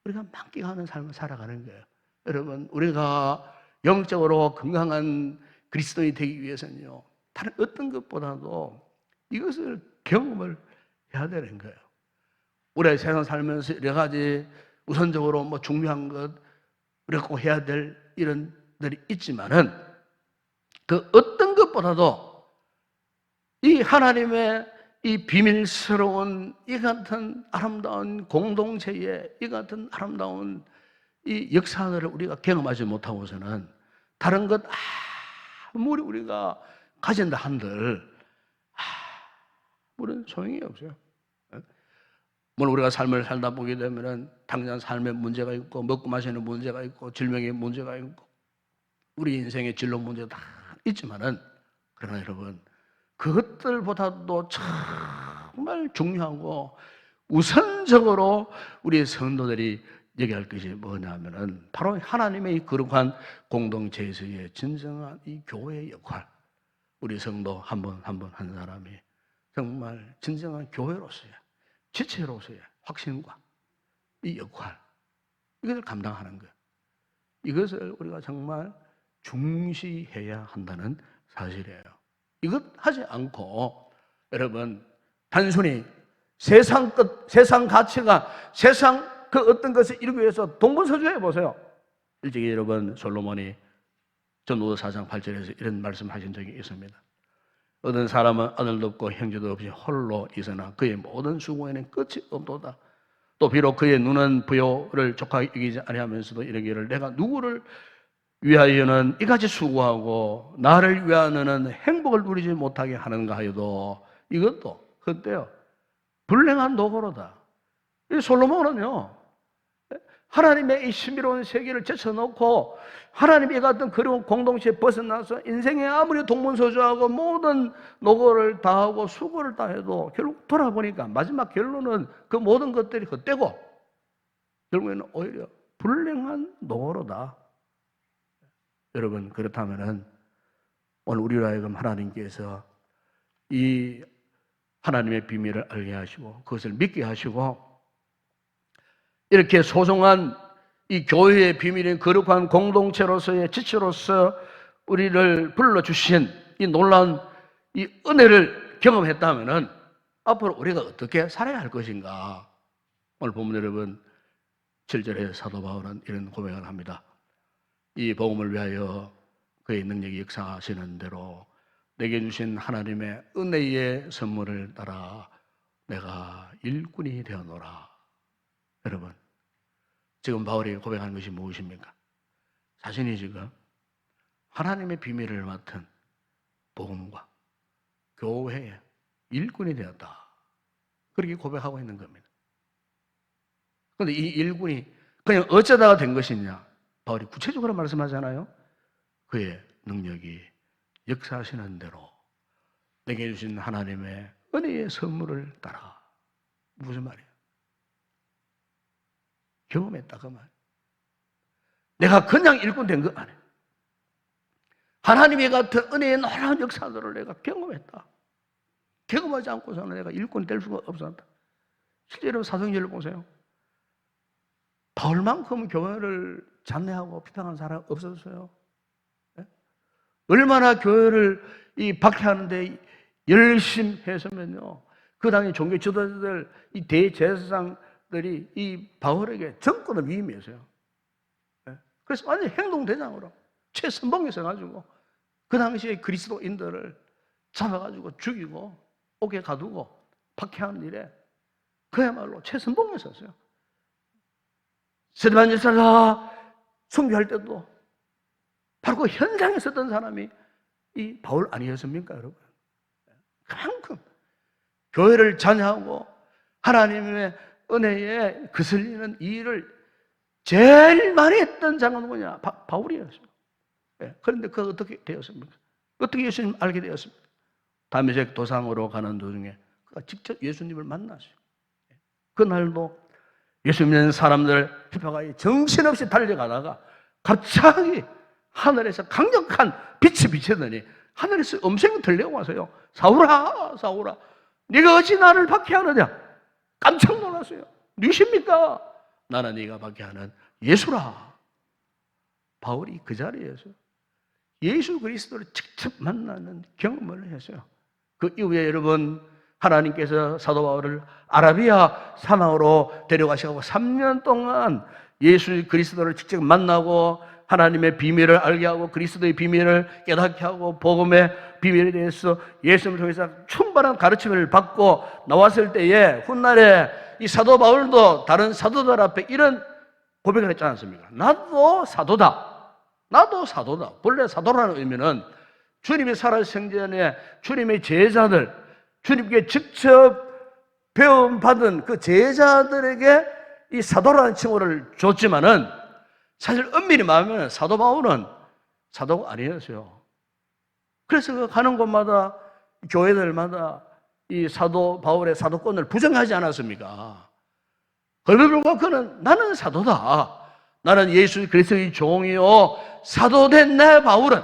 우리가 만끽하는 삶을 살아가는 거예요. 여러분, 우리가 영적으로 건강한 그리스도인이 되기 위해서는요, 다른 어떤 것보다도 이것을 경험을 해야 되는 거예요. 우리가 세상 살면서 여러 가지 우선적으로 뭐 중요한 것, 우리가 꼭 해야 될 이런 들이 있지만은 그 어떤 것보다도 이 하나님의 이 비밀스러운 이 같은 아름다운 공동체의 이 같은 아름다운 이 역사를 우리가 경험하지 못하고서는 다른 것 아무리 우리가 가진다 한들 아무런 소용이 없어요. 물론 우리가 삶을 살다 보게 되면은 당장 삶에 문제가 있고 먹고 마시는 문제가 있고 질병의 문제가 있고 우리 인생의 진로 문제가 다 있지만은, 그러나 여러분, 그것들보다도 정말 중요하고 우선적으로 우리 성도들이 얘기할 것이 뭐냐면은 바로 하나님의 거룩한 공동체에서의 진정한 이 교회의 역할, 우리 성도 한 분 한 분 한 사람이 정말 진정한 교회로서의 지체로서의 확신과 이 역할, 이것을 감당하는 것, 이것을 우리가 정말 중시해야 한다는 사실이에요. 이것 하지 않고 여러분 단순히 세상 끝, 세상 가치가, 세상 그 어떤 것을 이루기 위해서 동분서주해 보세요. 일찍이 여러분 솔로몬이 전도서 4장 8절에서 이런 말씀하신 적이 있습니다. 어떤 사람은 아들도 없고 형제도 없이 홀로 있으나 그의 모든 수고에는 끝이 없도다. 또 비록 그의 눈은 부요를 족하게 여기지 아니하면서도 이르기를 내가 누구를 위하여는 이같이 수고하고 나를 위하여는 행복을 누리지 못하게 하는가 하여도 이것도 그때요 불행한 노고로다. 이 솔로몬은요 하나님의 이 신비로운 세계를 제쳐놓고 하나님이 같은 그리운 공동체에 벗어나서 인생에 아무리 동문서주하고 모든 노고를 다하고 수고를 다해도 결국 돌아보니까 마지막 결론은 그 모든 것들이 헛되고 결국에는 오히려 불행한 노고로다. 여러분, 그렇다면은 오늘 우리로 하여금 하나님께서 이 하나님의 비밀을 알게 하시고 그것을 믿게 하시고 이렇게 소중한 이 교회의 비밀인 거룩한 공동체로서의 지체로서 우리를 불러주신 이 놀라운 이 은혜를 경험했다면은 앞으로 우리가 어떻게 살아야 할 것인가? 오늘 보면 여러분 7절에 사도 바울은 이런 고백을 합니다. 이 복음을 위하여 그의 능력이 역사하시는 대로 내게 주신 하나님의 은혜의 선물을 따라 내가 일꾼이 되어노라. 여러분, 지금 바울이 고백하는 것이 무엇입니까? 자신이 지금 하나님의 비밀을 맡은 복음과 교회의 일꾼이 되었다. 그렇게 고백하고 있는 겁니다. 그런데 이 일꾼이 그냥 어쩌다가 된 것이냐? 바울이 구체적으로 말씀하잖아요. 그의 능력이 역사하시는 대로 내게 주신 하나님의 은혜의 선물을 따라. 무슨 말이에요? 경험했다 그 말. 내가 그냥 일꾼 된 거 아니에요. 하나님의 같은 은혜의 놀라운 역사들을 내가 경험했다. 경험하지 않고서는 내가 일꾼 될 수가 없었다. 실제로 사도행전을 보세요. 바울만큼 교회를 잔해하고 비판한 사람 없었어요. 네? 얼마나 교회를 박해하는데 열심했으면요. 그 당시 종교 지도자들, 이 대제사장들이 이 바울에게 정권을 위임했어요. 네? 그래서 완전히 행동대장으로 최선봉에 서가지고 그 당시에 그리스도인들을 잡아가지고 죽이고 옥에 가두고 박해하는 일에 그야말로 최선봉에 섰어요. 스데반 열사가 숭배할 때도 바로 그 현장에 있었던 사람이 이 바울 아니었습니까, 여러분? 그만큼 교회를 잔해하고 하나님의 은혜에 거슬리는 일을 제일 많이 했던 장은 뭐냐? 바울이었어요. 그런데 그가 어떻게 되었습니까? 어떻게 예수님 알게 되었습니까? 다메섹 도상으로 가는 도중에 그가 직접 예수님을 만났어요. 그날도 예수 믿는 사람들 비파가 정신없이 달려가다가 갑자기 하늘에서 강력한 빛이 비치더니 하늘에서 음성이 들려와서요. 사울아, 사울아, 네가 어찌 나를 박해하느냐? 깜짝 놀랐어요. 누구십니까? 나는 네가 박해하는 예수라. 바울이 그 자리에서 예수 그리스도를 직접 만나는 경험을 했어요. 그 이후에 여러분, 하나님께서 사도 바울을 아라비아 사막으로 데려가시고 3년 동안 예수 그리스도를 직접 만나고 하나님의 비밀을 알게 하고 그리스도의 비밀을 깨닫게 하고 복음의 비밀에 대해서 예수님을 통해서 충분한 가르침을 받고 나왔을 때에 훗날에 이 사도 바울도 다른 사도들 앞에 이런 고백을 했지 않습니까? 나도 사도다. 나도 사도다. 본래 사도라는 의미는 주님이 살아계신 전에 주님의 제자들, 주님께 직접 배움받은 그 제자들에게 이 사도라는 칭호를 줬지만은 사실 엄밀히 말하면 사도 바울은 사도가 아니었어요. 그래서 그 가는 곳마다 교회들마다 이 사도 바울의 사도권을 부정하지 않았습니까? 그럼에도 불구하고 그는 나는 사도다. 나는 예수 그리스도의 종이요 사도된 내 바울은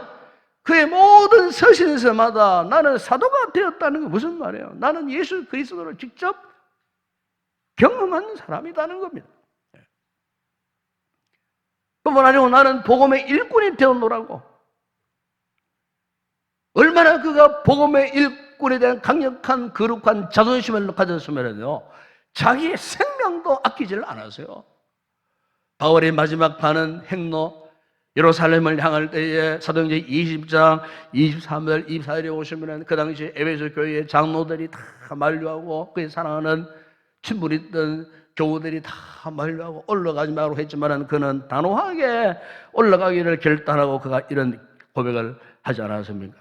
그의 모든 서신서마다 나는 사도가 되었다는 게 무슨 말이에요? 나는 예수 그리스도를 직접 경험한 사람이라는 겁니다. 뿐만 아니고 나는 복음의 일꾼이 되었노라고. 얼마나 그가 복음의 일꾼에 대한 강력한 거룩한 자존심을 가졌으면요, 자기의 생명도 아끼지를 않았어요. 바울의 마지막 가는 행로 예루살렘을 향할 때에 사도행전 20장 23절 24절에 오시면 그 당시 에베소 교회의 장로들이 다 만류하고 그의 사랑하는 친분이 있던 교우들이 다 만류하고 올라가지 말라고 했지만 그는 단호하게 올라가기를 결단하고 그가 이런 고백을 하지 않았습니까?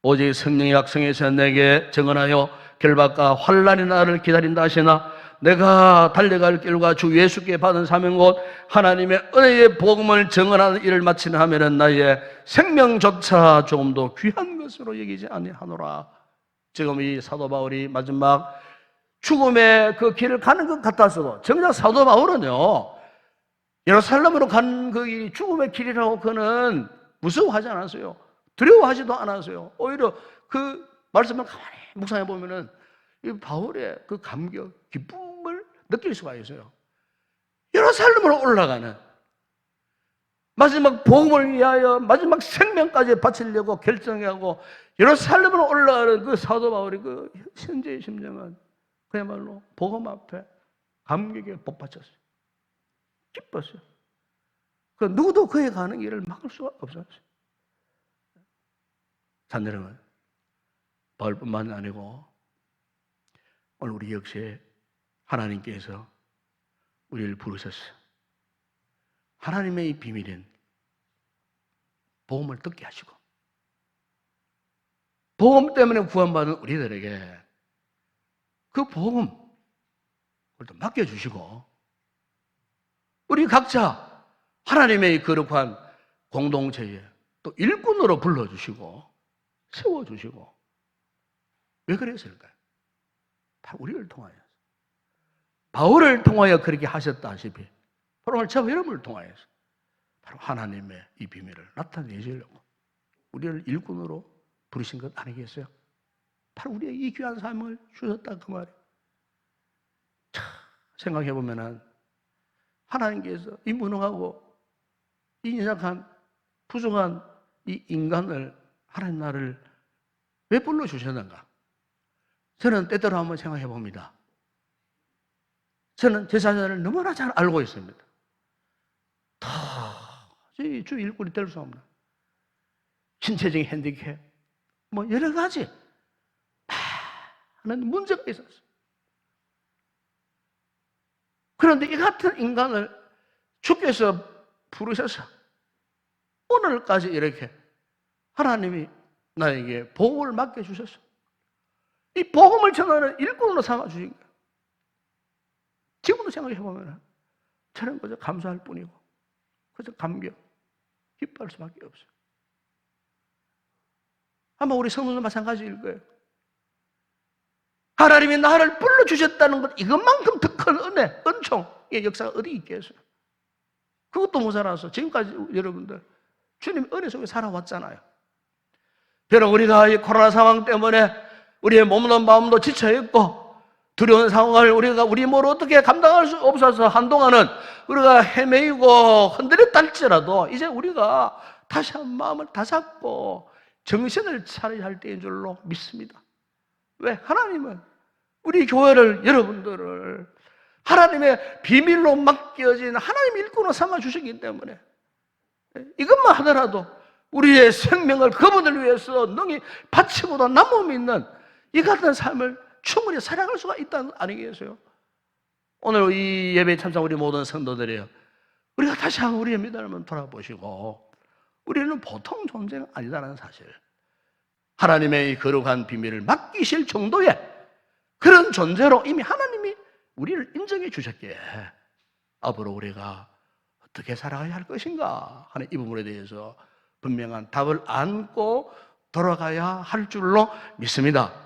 오직 성령의 약성에서 내게 증언하여 결박과 환난이 나를 기다린다 하시나 내가 달려갈 길과 주 예수께 받은 사명 곧 하나님의 은혜의 복음을 증언하는 일을 마치나 하면은 나의 생명조차 조금 더 귀한 것으로 여기지 아니하노라. 지금 이 사도 바울이 마지막 죽음의 그 길을 가는 것 같았어도 정작 사도 바울은요 예루살렘으로 가는 그 죽음의 길이라고 그는 무서워하지 않았어요. 두려워하지도 않았어요. 오히려 그 말씀을 가만히 묵상해 보면은 이 바울의 그 감격, 기쁨을 느낄 수가 있어요. 예루살렘으로 올라가는 마지막 복음을 위하여 마지막 생명까지 바치려고 결정하고 예루살렘으로 올라가는 그 사도 바울의 그 현재의 심정은 그야말로 복음 앞에 감격에 복받쳤어요. 기뻤어요. 그 누구도 그에 가는 길을 막을 수가 없었어요. 자녀는 바울뿐만 아니고 오늘 우리 역시 하나님께서 우리를 부르셨어요. 하나님의 이 비밀인 복음을 듣게 하시고 복음 때문에 구원받은 우리들에게 그 복음을 또 맡겨주시고 우리 각자 하나님의 거룩한 공동체에 또 일꾼으로 불러주시고 세워주시고 왜 그랬을까요? 바로 우리를 통하여 바울을 통하여 그렇게 하셨다시피 바로 오늘 저와 여러분을 통하여서 바로 하나님의 이 비밀을 나타내시려고 우리를 일꾼으로 부르신 것 아니겠어요? 바로 우리의 이 귀한 삶을 주셨다 그 말이에요. 참 생각해 보면은 하나님께서 이 무능하고 이 인색한 부족한 이 인간을 하나님 나를 왜 불러주셨는가? 저는 때때로 한번 생각해 봅니다. 저는 제 자신을 너무나 잘 알고 있습니다. 주 일꾼이 될 수 없는 신체적인 핸디캡 뭐 여러 가지 많은 문제가 있었어요. 그런데 이 같은 인간을 주께서 부르셔서 오늘까지 이렇게 하나님이 나에게 복음을 맡겨주셔서 이 복음을 전하는 일꾼으로 삼아주신 거예요. 지금도 생각해보면 저는 그저 감사할 뿐이고 그저 감격, 기뻐할 수밖에 없어요. 아마 우리 성도도 마찬가지일 거예요. 하나님이 나를 불러주셨다는 것 이것만큼 더 큰 은혜, 은총의 역사가 어디 있겠어요? 그것도 못 살아서 지금까지 여러분들 주님 은혜 속에 살아왔잖아요. 비록 우리가 이 코로나 상황 때문에 우리의 몸도 마음도 지쳐있고 두려운 상황을 우리 몸으로 어떻게 감당할 수 없어서 한동안은 우리가 헤매이고 흔들렸다 할지라도 이제 우리가 다시 한 마음을 다잡고 정신을 차려야 할 때인 줄로 믿습니다. 왜? 하나님은 우리 교회를 여러분들을 하나님의 비밀로 맡겨진 하나님의 일꾼으로 삼아주시기 때문에 이것만 하더라도 우리의 생명을 그분을 위해서 능히 바치고도 남음 있는 이 같은 삶을 충분히 살아갈 수가 있다는 거 아니겠어요? 오늘 이 예배에 참석 우리 모든 성도들이요, 우리가 다시 한번 우리의 믿음을 돌아보시고 우리는 보통 존재가 아니다라는 사실, 하나님의 이 거룩한 비밀을 맡기실 정도의 그런 존재로 이미 하나님이 우리를 인정해 주셨기에 앞으로 우리가 어떻게 살아가야 할 것인가 하는 이 부분에 대해서 분명한 답을 안고 돌아가야 할 줄로 믿습니다.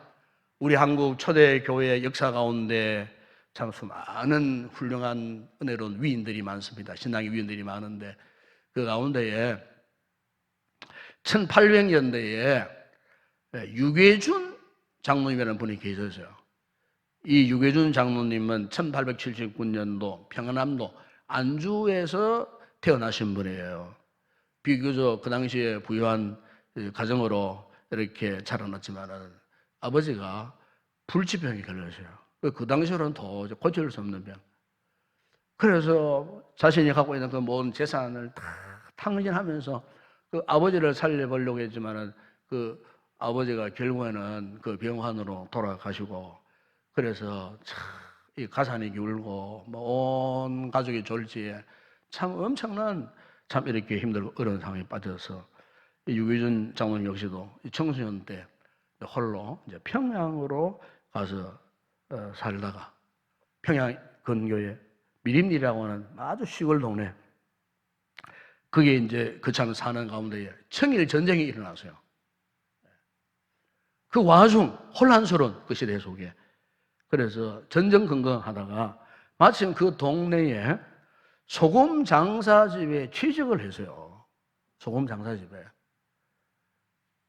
우리 한국 초대 교회의 역사 가운데 참 수많은 훌륭한 은혜로운 위인들이 많습니다. 신앙의 위인들이 많은데 그 가운데에 1800년대에 유괴준 장로님이라는 분이 계셨어요. 이 유괴준 장로님은 1879년도 평안남도 안주에서 태어나신 분이에요. 비교적 그 당시에 부유한 가정으로 이렇게 자라났지만은 아버지가 불치병에 걸렸어요. 그 당시로는 도저히 고칠 수 없는 병. 그래서 자신이 갖고 있는 그 모든 재산을 다 탕진하면서 그 아버지를 살려보려고 했지만은 그 아버지가 결국에는 그 병환으로 돌아가시고, 그래서 참 이 가산이 기울고 뭐 온 가족이 졸지에 참 엄청난 참 이렇게 힘들고 어려운 상황에 빠져서 유기준 장로님 역시도 청소년 때 홀로 이제 평양으로 가서 살다가 평양 근교에 미림리라고 하는 아주 시골 동네, 그게 이제 그참 사는 가운데 청일 전쟁이 일어났어요. 그 와중 혼란스러운 그 시대 속에, 그래서 전전긍긍하다가 마침 그 동네에 소금 장사집에 취직을 했어요. 소금 장사집에.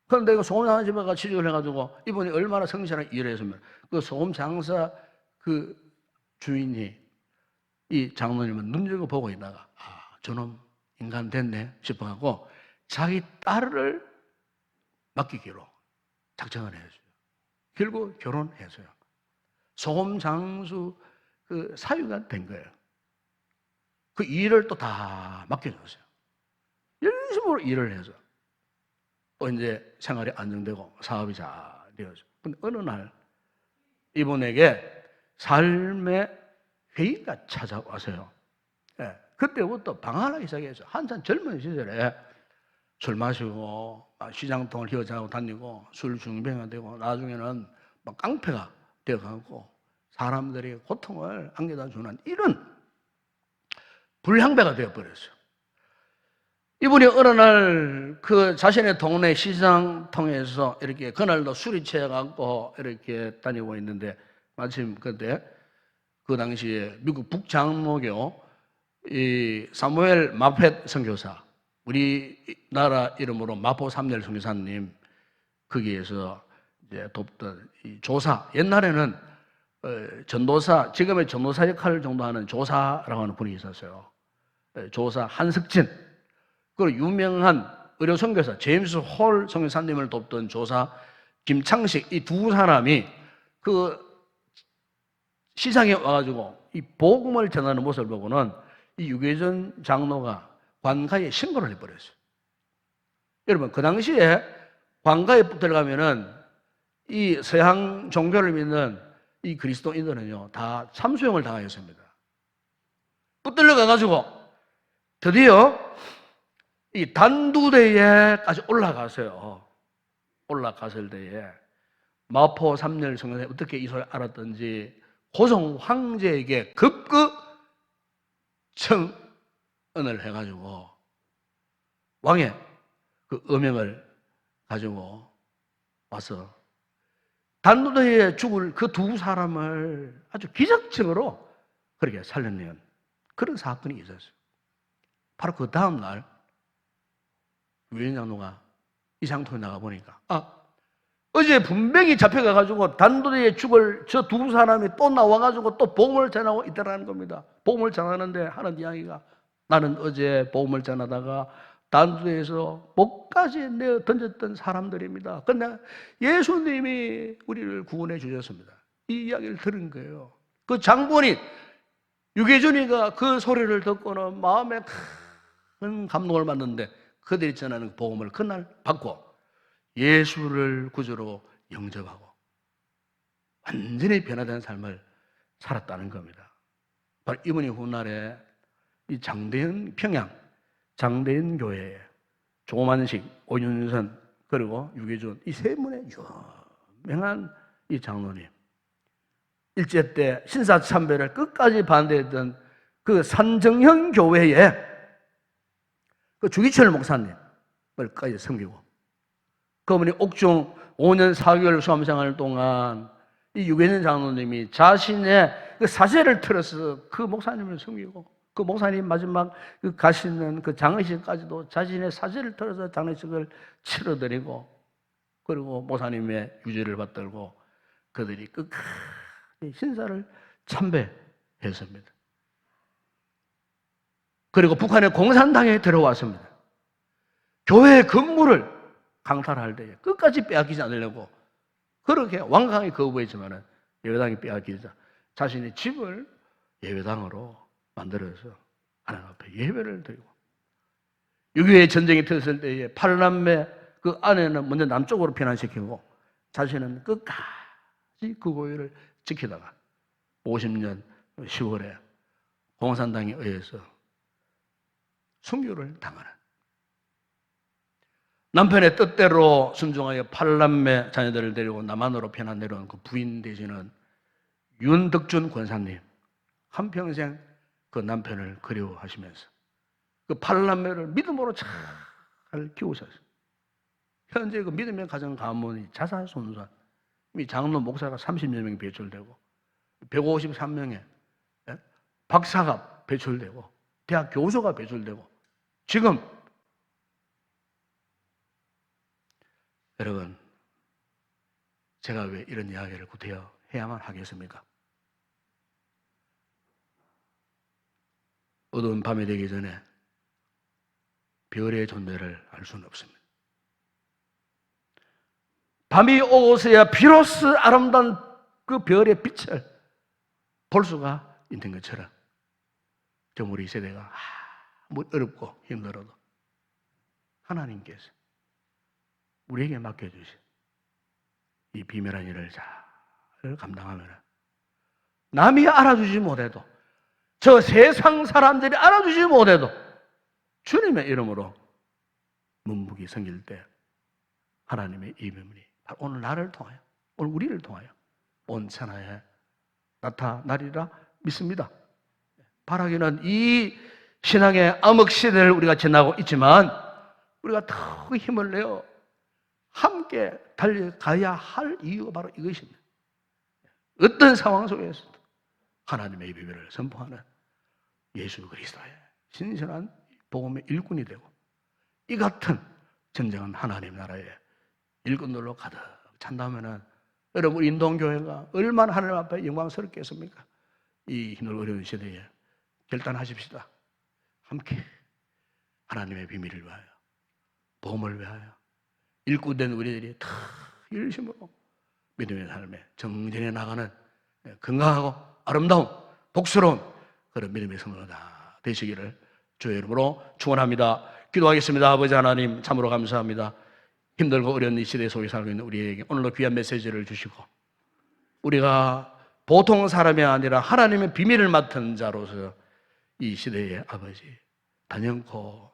그런데 그 소금 장사집에 취직을 해가지고 이분이 얼마나 성실하게 일을 했으면 그 소금 장사 그 주인이 이 장로님은 눈여겨보고 있다가 저놈 인간 됐네 싶어하고 자기 딸을 맡기기로 작정을 했어요. 결국 결혼했어요. 소금 장수 그 사유가 된 거예요. 그 일을 또 다 맡겨줬어요. 열심으로 일을 해서 또 이제 생활이 안정되고 사업이 잘 되어서. 근데 어느 날 이분에게 삶의 회의가 찾아와서요. 예, 그때부터 방황하기 시작했어요. 한참 젊은 시절에 술 마시고 시장통을 휘어잡고 다니고 술 중병이 되고 나중에는 막 깡패가 되어가고 사람들이 고통을 안겨다 주는 이런 불량배가 되어버렸어요. 이분이 어느 날 그 자신의 동네 시장통에서 이렇게 그날도 술이 취해갖고 이렇게 다니고 있는데 마침 그때 그 당시에 미국 북장로교 이 사무엘 마펫 선교사, 우리나라 이름으로 마포 삼열 선교사님 거기에서 이제 돕던 이 조사, 옛날에는 전도사, 지금의 전도사 역할 정도 하는 조사라고 하는 분이 있었어요. 조사 한석진, 그리고 유명한 의료 선교사 제임스 홀 선교사님을 돕던 조사 김창식, 이 두 사람이 그 시장에 와가지고 이 복음을 전하는 모습을 보고는 이 유계전 장로가 관가에 신고를 해버렸어요. 여러분, 그 당시에 관가에 들어가면은 이 서양 종교를 믿는 이 그리스도인들은요, 다 참수형을 당하였습니다. 붙들려 가가지고 드디어 이 단두대에까지 올라갔어요. 올라갔을 때에 마포 삼열 성전에 어떻게 이 소리를 알았던지 고종 황제에게 급급 청언을 해가지고 왕의 그 어명을 가지고 와서 단두대에 죽을 그 두 사람을 아주 기적적으로 그렇게 살려낸 그런 사건이 있었어요. 바로 그 다음 날 유엔 장로가 이 장통에 나가 보니까 어제 분명히 잡혀가가지고 단두대에 죽을 저 두 사람이 또 나와가지고 또 복음을 전하고 있다라는 겁니다. 복음을 전하는데 하는 이야기가, 나는 어제 복음을 전하다가 단두대에서 목까지 내어 던졌던 사람들입니다. 근데 예수님이 우리를 구원해 주셨습니다. 이 이야기를 들은 거예요. 그 장본인 유계준이가 그 소리를 듣고는 마음에 큰 감동을 받는데 그들이 전하는 복음을 그날 받고 예수를 구주로 영접하고 완전히 변화된 삶을 살았다는 겁니다. 바로 이분이 훗날에 이 장대현, 평양 장대현 교회에 조만식, 오윤선 그리고 유계준 이 세 분의 유명한 이 장로님, 일제 때 신사참배를 끝까지 반대했던 그 산정형 교회에 그 주기철 목사님을 끝까지 섬기고, 그분이 옥중 5년 4개월 수험생활 동안 이 유계준 장로님이 자신의 그 사제를 틀어서 그 목사님을 섬기고, 그 목사님 마지막 그 가시는 그 장례식까지도 자신의 사제를 틀어서 장례식을 치러드리고, 그리고 목사님의 유지를 받들고 그들이 끝까지 신사를 참배했습니다. 그리고 북한의 공산당에 들어왔습니다. 교회 건물을 강탈할 때 끝까지 빼앗기지 않으려고 그렇게 완강하게 거부했지만은 예배당이 빼앗기자 자신의 집을 예배당으로 만들어서 하나님 앞에 예배를 드리고, 6.25 전쟁이 터졌을 때에 8남매 그 아내는 먼저 남쪽으로 피난시키고 자신은 끝까지 그 고유를 지키다가 50년 10월에 공산당에 의해서 순교를 당하는, 남편의 뜻대로 순종하여 8남매 자녀들을 데리고 남한으로 편안 내려온 그 부인 되시는 윤덕준 권사님, 한평생 그 남편을 그리워하시면서 그 8남매를 믿음으로 잘 키우셨어요. 현재 그 믿음의 가정 가문이 자사손손, 이 장로 목사가 30여 명이 배출되고 153명의 박사가 배출되고 대학 교수가 배출되고, 지금 여러분, 제가 왜 이런 이야기를 구태여 해야만 하겠습니까? 어두운 밤이 되기 전에 별의 존재를 알 수는 없습니다. 밤이 오고서야 비로소 아름다운 그 별의 빛을 볼 수가 있는 것처럼 좀 우리 세대가 아무리 어렵고 힘들어도 하나님께서 우리에게 맡겨주신 이 비밀한 일을 잘 감당하면 남이 알아주지 못해도, 저 세상 사람들이 알아주지 못해도 주님의 이름으로 문복이 생길 때 하나님의 이 비밀이 바로 오늘 나를 통하여, 오늘 우리를 통하여 온 천하에 나타나리라 믿습니다. 바라기는 이 신앙의 암흑 시대를 우리가 지나고 있지만 우리가 더 힘을 내어 함께 달려가야 할 이유가 바로 이것입니다. 어떤 상황 속에서도 하나님의 비밀을 선포하는 예수 그리스도의 신선한 복음의 일꾼이 되고, 이 같은 전쟁은 하나님 나라의 일꾼들로 가득 찬다면은 여러분, 인동교회가 얼마나 하나님 앞에 영광스럽겠습니까? 이 힘들 어려운 시대에 결단하십시다. 함께 하나님의 비밀을 위하여, 복음을 위하여 일꾼된 우리들이 다 열심으로 믿음의 삶에 정진해 나가는 건강하고 아름다운 복스러운 그런 믿음의 성도가 다 되시기를 주의 이름으로 축원합니다. 기도하겠습니다. 아버지 하나님, 참으로 감사합니다. 힘들고 어려운 이 시대 속에 살고 있는 우리에게 오늘도 귀한 메시지를 주시고, 우리가 보통 사람이 아니라 하나님의 비밀을 맡은 자로서 이 시대에 아버지 단연코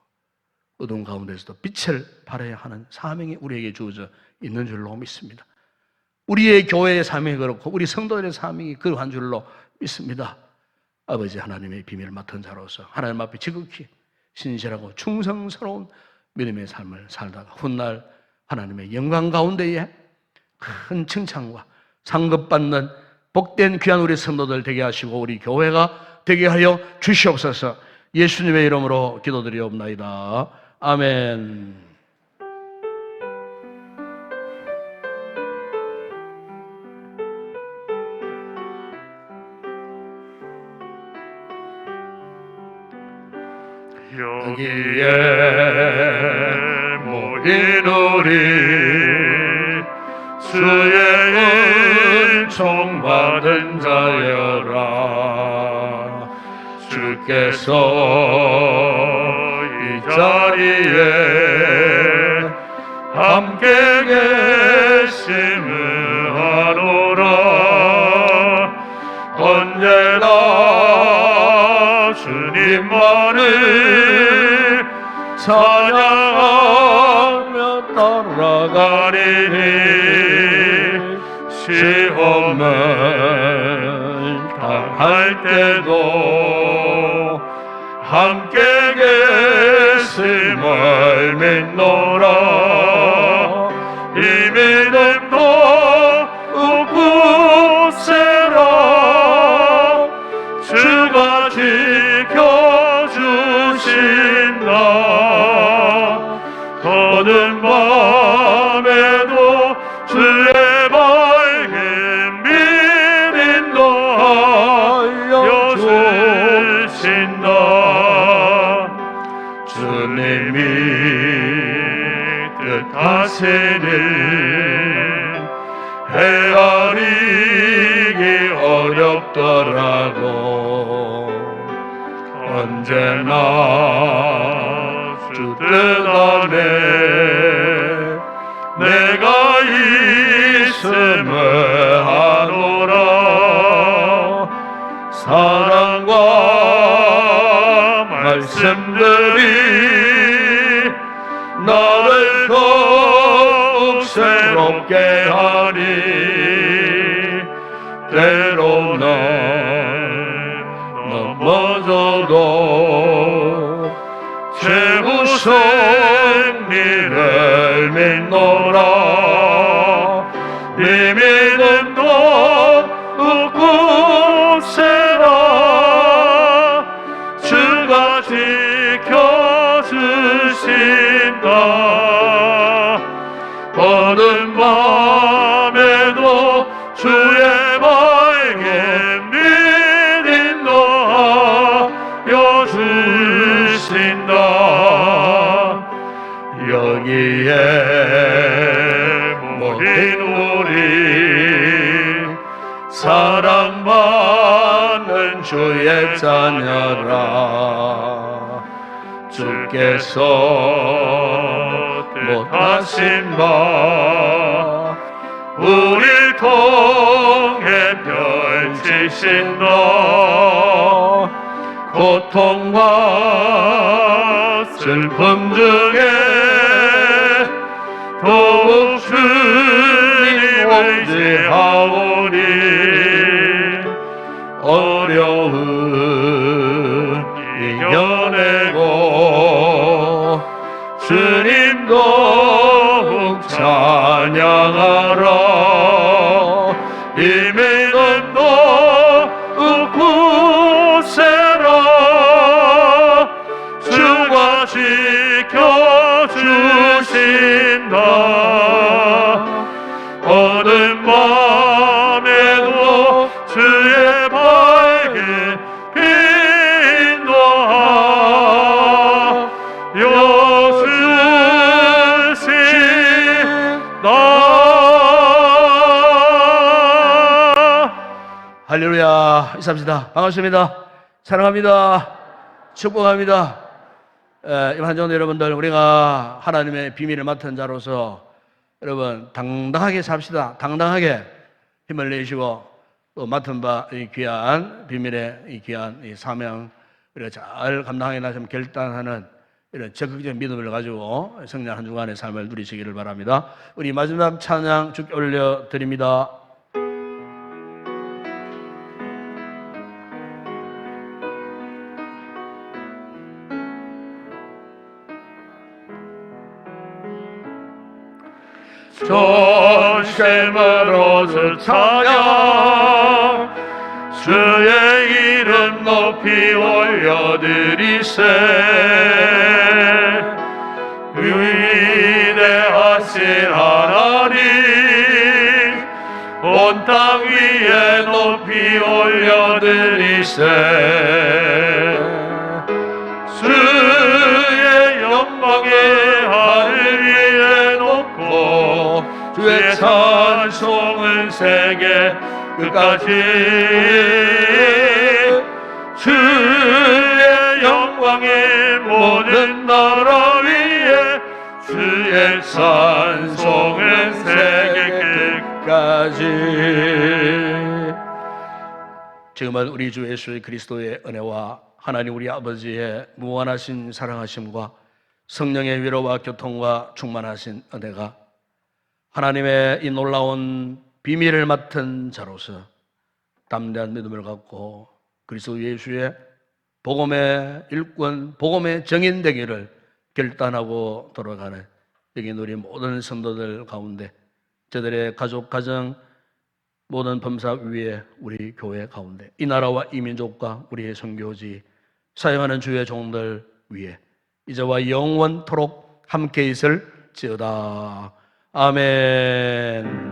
어두운 가운데서도 빛을 발해야 하는 사명이 우리에게 주어져 있는 줄로 믿습니다. 우리의 교회의 사명이 그렇고 우리 성도들의 사명이 그러한 줄로 믿습니다. 아버지 하나님의 비밀을 맡은 자로서 하나님 앞에 지극히 신실하고 충성스러운 믿음의 삶을 살다가 훗날 하나님의 영광 가운데에 큰 칭찬과 상급받는 복된 귀한 우리 성도들 되게 하시고 우리 교회가 되게 하여 주시옵소서. 예수님의 이름으로 기도드리옵나이다. 아멘. 여기에 모인 우리 주의 은총 받은 자여라. 주께서 이 자리에 함께 계심을 하노라. 언제나 주님만을 찬양하며 따라가리니 시험을 당할 때도 함께 계심을 믿노라. 이 믿음도 굳세라. 주가 지켜주신다. 어두운 밤에도 주의 밝은 빛 인도하여 주신다. 주님이 뜻하시니 헤아리기 어렵더라고. 언제나 주 뜻 안에 내가 있음을 하노라. 사랑과 말씀들이 나를 더욱 새롭게 하니 때로는 넘어져도 최후 승리를 믿노라. 이 믿음도 굳세라. 주가 지켜주신다. 어두운 밤에도 주의 밝은 빛 인도하여 주신다. 여기에 모인 우리 사랑받는 주의 자녀라. 주께서 뜻하신 바 우리 통해 펼치신다. 고통과 슬픔 중에 의지하오니 어려움 이겨내고 주님 더욱 찬양하라. 이미는 더욱 굳세라. 주가 지켜주신다. 어두운 밤에도 주의 밝게 빛나 여주신다. 할렐루야. 인사합시다. 반갑습니다. 사랑합니다. 축복합니다. 임한정 여러분들, 우리가 하나님의 비밀을 맡은 자로서 여러분 당당하게 삽시다. 당당하게 힘을 내시고 또 맡은 바 이 귀한 비밀의 이 귀한 이 사명 우리가 잘 감당하게 나시면 결단하는 이런 적극적인 믿음을 가지고 성령 한 주간의 삶을 누리시기를 바랍니다. 우리 마지막 찬양 주께 올려드립니다. 전심으로 주 찬양 주의 이름 높이 올려드리세. 위대하신 하나님 온 땅 위에 높이 올려드리세. 주의 영광의 하늘 위에 놓고 주의 찬송은 세계 끝까지. 주의 영광의 모든 나라 위에 주의 찬송은 세계 끝까지. 지금은 우리 주 예수 그리스도의 은혜와 하나님 우리 아버지의 무한하신 사랑하심과 성령의 위로와 교통과 충만하신 은혜가 하나님의 이 놀라운 비밀을 맡은 자로서 담대한 믿음을 갖고 그리스도 예수의 복음의 일꾼, 복음의 정인 되기를 결단하고 돌아가는 여기 우리 모든 성도들 가운데, 저들의 가족, 가정, 모든 범사 위에 우리 교회 가운데, 이 나라와 이 민족과 우리의 선교지 사용하는 주의 종들 위에 이제와 영원토록 함께 있을지어다. 아멘.